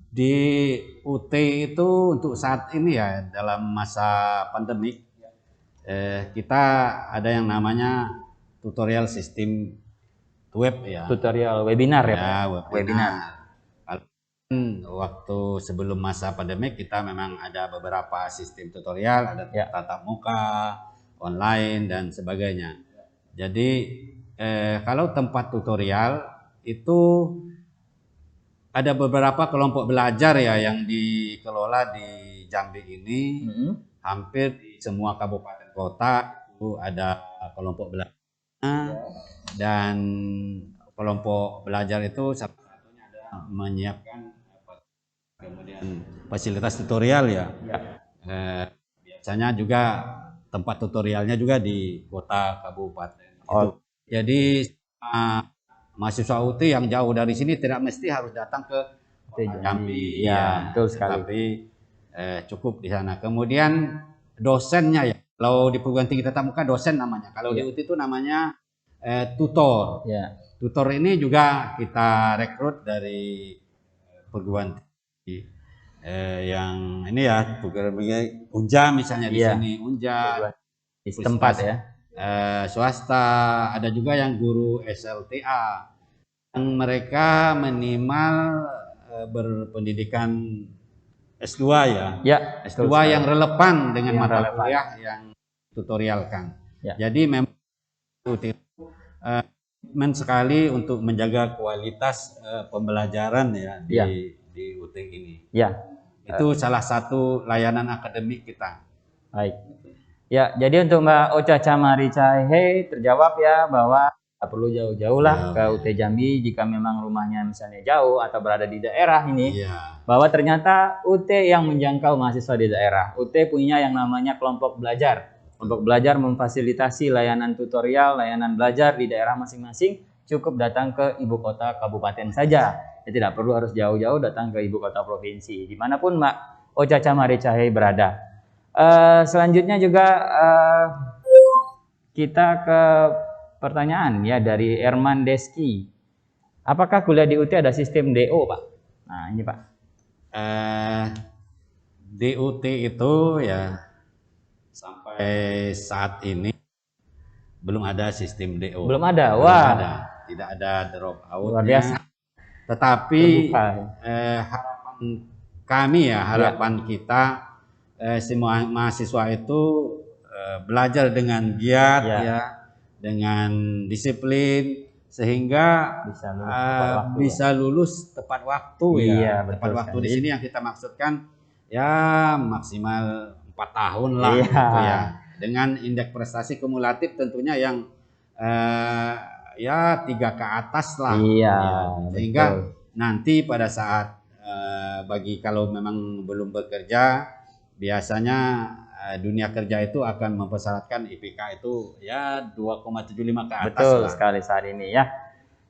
Di UT itu untuk saat ini ya dalam masa pandemik kita ada yang namanya tutorial sistem web ya. Tutorial webinar ya Pak? Webinar. Waktu sebelum masa pandemik kita memang ada beberapa sistem tutorial, ada tatap muka, online dan sebagainya. Jadi kalau tempat tutorial itu ada beberapa kelompok belajar ya yang dikelola di Jambi ini. Hampir di semua kabupaten kota itu ada kelompok belajar. Dan kelompok belajar itu salah satunya adalah menyiapkan kemudian fasilitas tutorial ya. Biasanya juga tempat tutorialnya juga di kota kabupaten. Jadi mahasiswa UT yang jauh dari sini tidak mesti harus datang ke Jambi. Ya, betul sekali. Tapi cukup di sana. Kemudian dosennya ya. Kalau di perguruan tinggi tatap muka dosen namanya. Kalau di UT itu namanya tutor. Tutor ini juga kita rekrut dari perguruan tinggi yang ini ya, Unja misalnya di sini, Unja di tempat ya. Swasta, ada juga yang guru SLTA yang mereka minimal berpendidikan S2 ya. S2 yang relevan dengan mata kuliah yang tutorialkan. Jadi memang sekali untuk menjaga kualitas pembelajaran ya di UT ini. Itu salah satu layanan akademik kita. Baik. Ya, jadi untuk Mbak Ocha Camaricahe terjawab ya bahwa nggak perlu jauh-jauh lah ke UT Jambi jika memang rumahnya misalnya jauh atau berada di daerah ini. Iya. Bahwa ternyata UT yang menjangkau mahasiswa di daerah. UT punya yang namanya kelompok belajar. Kelompok belajar memfasilitasi layanan tutorial, layanan belajar di daerah masing-masing. Cukup datang ke ibu kota kabupaten saja. Ya, tidak perlu harus jauh-jauh datang ke ibu kota provinsi. Dimanapun Mbak Ocha Camaricahe berada. Selanjutnya juga kita ke pertanyaan ya dari Erman Deski. Apakah kuliah di UT ada sistem DO, Pak? Nah, ini Pak. DUT itu ya sampai saat ini belum ada sistem DO. Belum ada. Belum Wah. ada. Tidak ada drop Luar biasa. out-nya. Tetapi Terbuka. harapan kami ya, harapan kita semua mahasiswa itu belajar dengan giat ya, dengan disiplin sehingga bisa lulus tepat waktu ya. Tepat waktu di sini yang kita maksudkan ya maksimal 4 tahun lah gitu ya. Dengan indeks prestasi kumulatif tentunya yang ya 3 ke atas lah. Iya. Sehingga nanti pada saat bagi kalau memang belum bekerja, biasanya dunia kerja itu akan mempersyaratkan IPK itu ya 2,75 ke atas. Betul lah. sekali saat ini ya.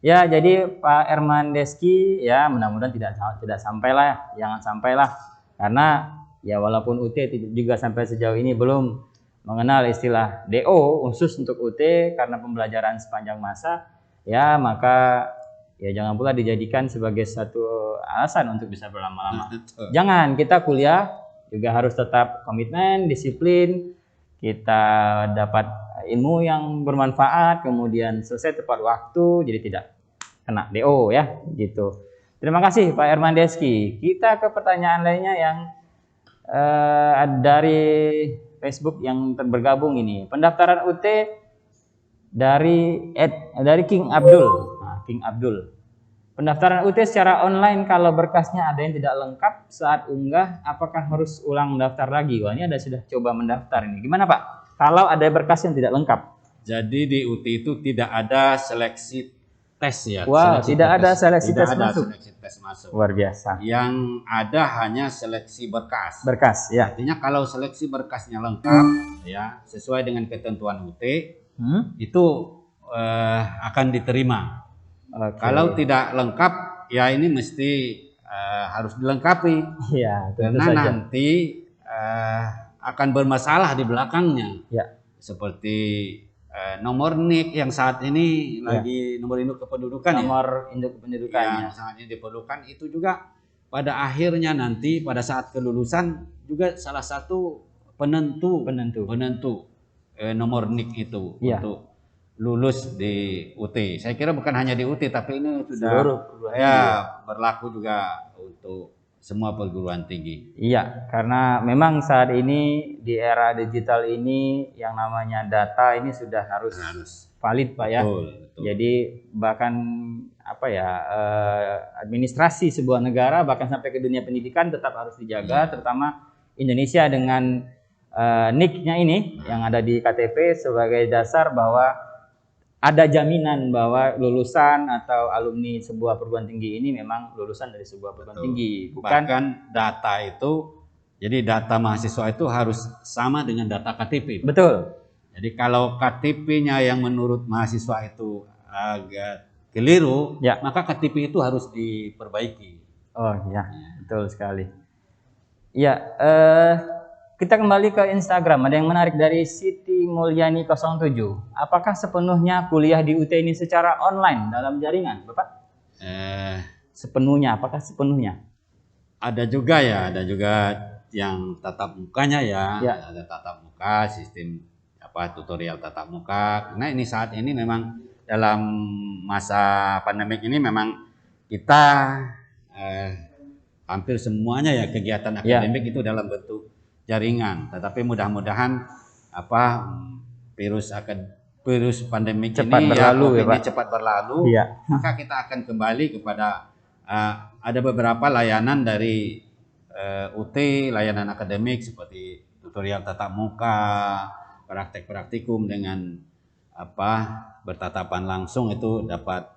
Ya, jadi Pak Erman Deski ya mudah-mudahan tidak sampailah, jangan sampailah. Karena ya walaupun UT juga sampai sejauh ini belum mengenal istilah DO khusus untuk UT karena pembelajaran sepanjang masa, ya maka ya jangan pula dijadikan sebagai satu alasan untuk bisa berlama-lama. Jangan, kita kuliah juga harus tetap komitmen, disiplin, kita dapat ilmu yang bermanfaat, kemudian selesai tepat waktu, jadi tidak kena DO ya, gitu. Terima kasih Pak Erman Deski. Kita ke pertanyaan lainnya yang dari Facebook yang bergabung ini. Pendaftaran UT dari King Abdul. Nah, King Abdul. Pendaftaran UT secara online kalau berkasnya ada yang tidak lengkap saat unggah, apakah harus ulang daftar lagi? Wah, ini ada sudah coba mendaftar ini. Gimana Pak? Kalau ada berkas yang tidak lengkap? Jadi di UT itu tidak ada seleksi tes ya. Wah, tidak ada seleksi tes masuk. Luar biasa. Yang ada hanya seleksi berkas. Berkas, ya. Artinya kalau seleksi berkasnya lengkap, ya sesuai dengan ketentuan UT, itu akan diterima. Kalau tidak lengkap, ya ini mesti harus dilengkapi. Iya, karena saja. nanti akan bermasalah di belakangnya. Ya. Seperti nomor NIK yang saat ini lagi nomor induk kependudukan induk kependudukan yang sangat diperlukan itu juga pada akhirnya nanti pada saat kelulusan juga salah satu penentu nomor NIK itu untuk lulus di UT. Saya kira bukan hanya di UT tapi ini sudah berlaku juga untuk semua perguruan tinggi. Iya, karena memang saat ini di era digital ini yang namanya data ini sudah harus valid Pak ya. Betul. Jadi bahkan administrasi sebuah negara bahkan sampai ke dunia pendidikan tetap harus dijaga, terutama Indonesia dengan NIK-nya ini yang ada di KTP sebagai dasar bahwa ada jaminan bahwa lulusan atau alumni sebuah perguruan tinggi ini memang lulusan dari sebuah perguruan tinggi. Bahkan data itu, jadi data mahasiswa itu harus sama dengan data KTP. Betul. Jadi kalau KTP-nya yang menurut mahasiswa itu agak keliru, maka KTP itu harus diperbaiki. Oh iya, betul sekali. Ya, kita kembali ke Instagram. Ada yang menarik dari Siti Mulyani 07. Apakah sepenuhnya kuliah di UT ini secara online dalam jaringan, Bapak? Sepenuhnya, apakah sepenuhnya? Ada juga yang tatap mukanya ya. Ada tatap muka, sistem tutorial tatap muka. Karena ini saat ini memang dalam masa pandemik ini memang kita hampir semuanya ya kegiatan akademik itu dalam bentuk jaringan, tetapi mudah-mudahan virus pandemik ini cepat berlalu, maka kita akan kembali kepada ada beberapa layanan dari UT, layanan akademik seperti tutorial tatap muka, praktek-praktikum dengan bertatapan langsung itu dapat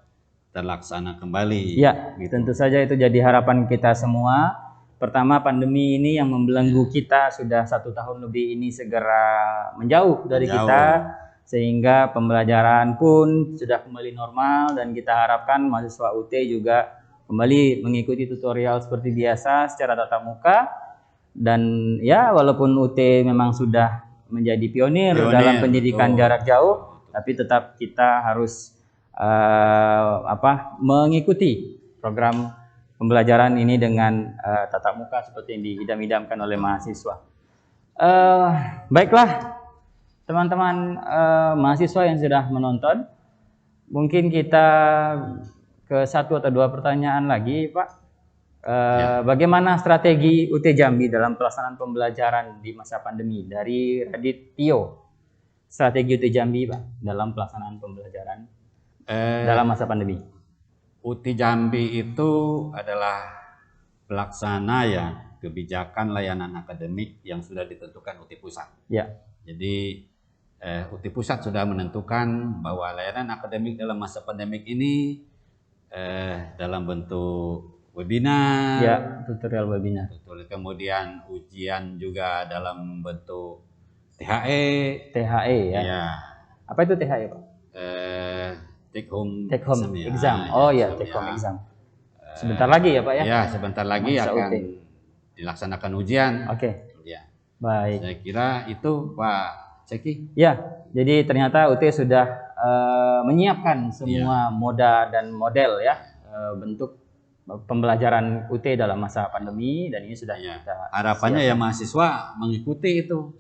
terlaksana kembali. Ya, gitu. tentu saja itu jadi harapan kita semua. Pertama, pandemi ini yang membelenggu kita sudah 1 tahun lebih ini segera menjauh dari kita, sehingga pembelajaran pun sudah kembali normal, dan kita harapkan mahasiswa UT juga kembali mengikuti tutorial seperti biasa secara tatap muka. Dan ya, walaupun UT memang sudah menjadi pionir dalam pendidikan jarak jauh, tapi tetap kita harus mengikuti program pembelajaran ini dengan tatap muka seperti yang diidam-idamkan oleh mahasiswa. Baiklah teman-teman mahasiswa yang sudah menonton, mungkin kita ke 1 atau 2 pertanyaan lagi, Pak. Bagaimana strategi UT Jambi dalam pelaksanaan pembelajaran di masa pandemi? Dari Radit Tio, strategi UT Jambi, Pak, dalam pelaksanaan pembelajaran dalam masa pandemi. UT Jambi itu adalah pelaksana ya kebijakan layanan akademik yang sudah ditentukan UT Pusat. Ya. Jadi UT Pusat sudah menentukan bahwa layanan akademik dalam masa pandemik ini dalam bentuk webinar, ya, tutorial webinar. Kemudian ujian juga dalam bentuk THE. THE ya. Ya. Apa itu THE, Pak? Take home exam. Oh ya, take home exam. Sebentar lagi ya, Pak ya? Ya, sebentar lagi akan dilaksanakan ujian. Oke. Ya. Baik. Saya kira itu Pak Ceki. Ya, jadi ternyata UT sudah menyiapkan semua moda dan model ya, bentuk pembelajaran UT dalam masa pandemi, dan ini sudah kita harapannya siapkan. Ya mahasiswa mengikuti itu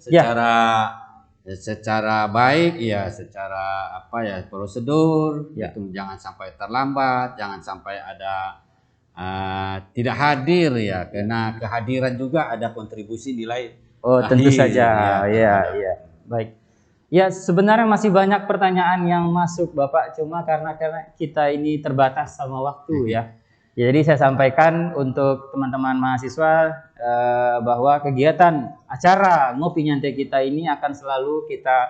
secara baik ya, secara prosedur, itu jangan sampai terlambat, jangan sampai ada tidak hadir ya, karena kehadiran juga ada kontribusi nilai. Tentu saja ya. Baik ya, sebenarnya masih banyak pertanyaan yang masuk Bapak, cuma karena kita ini terbatas sama waktu ya. Jadi saya sampaikan untuk teman-teman mahasiswa bahwa kegiatan acara Ngopi Nyantai kita ini akan selalu kita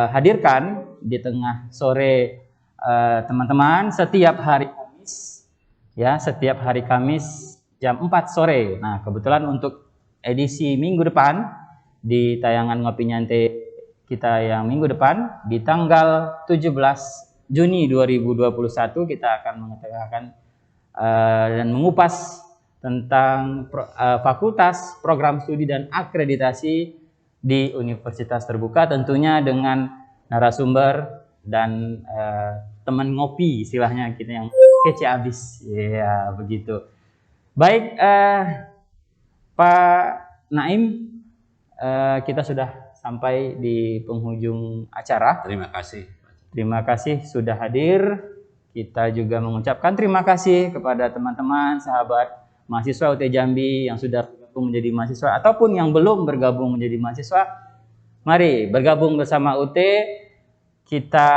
hadirkan di tengah sore teman-teman setiap hari Kamis ya, setiap hari Kamis jam 4 sore. Nah, kebetulan untuk edisi minggu depan di tayangan Ngopi Nyantai kita yang minggu depan di tanggal 17 Juni 2021 kita akan mengetahui dan mengupas tentang fakultas, program studi dan akreditasi di Universitas Terbuka, tentunya dengan narasumber dan teman ngopi istilahnya kita yang kece abis ya, begitu. Baik Pak Naim, kita sudah sampai di penghujung acara. Terima kasih sudah hadir. Kita juga mengucapkan terima kasih kepada teman-teman, sahabat mahasiswa UT Jambi yang sudah bergabung menjadi mahasiswa ataupun yang belum bergabung menjadi mahasiswa. Mari bergabung bersama UT, kita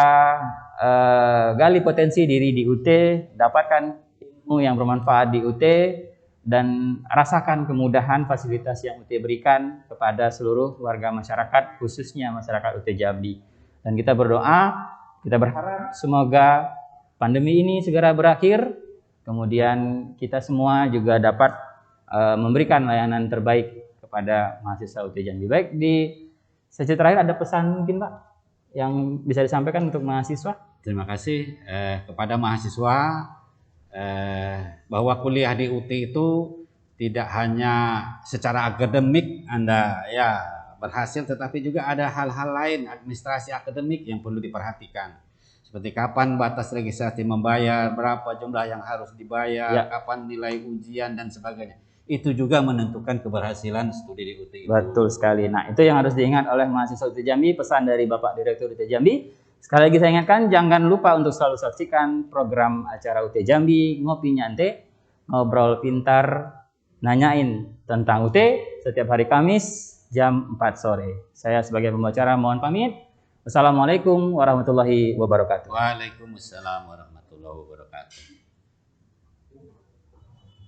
gali potensi diri di UT, dapatkan ilmu yang bermanfaat di UT, dan rasakan kemudahan fasilitas yang UT berikan kepada seluruh warga masyarakat, khususnya masyarakat UT Jambi. Dan kita berdoa, kita berharap semoga pandemi ini segera berakhir, kemudian kita semua juga dapat memberikan layanan terbaik kepada mahasiswa UT Jambi. Baik, di sesi terakhir ada pesan mungkin Pak yang bisa disampaikan untuk mahasiswa? Terima kasih kepada mahasiswa bahwa kuliah di UT itu tidak hanya secara akademik Anda ya berhasil, tetapi juga ada hal-hal lain administrasi akademik yang perlu diperhatikan. Seperti kapan batas registrasi membayar, berapa jumlah yang harus dibayar, kapan nilai ujian dan sebagainya. Itu juga menentukan keberhasilan studi di UT itu. Betul sekali. Nah, itu yang harus diingat oleh mahasiswa UT Jambi, pesan dari Bapak Direktur UT Jambi. Sekali lagi saya ingatkan, jangan lupa untuk selalu saksikan program acara UT Jambi, Ngopi Nyantai, ngobrol pintar, nanyain tentang UT setiap hari Kamis jam 4 sore. Saya sebagai pembicara mohon pamit. Wassalamualaikum warahmatullahi wabarakatuh. Waalaikumsalam warahmatullahi wabarakatuh.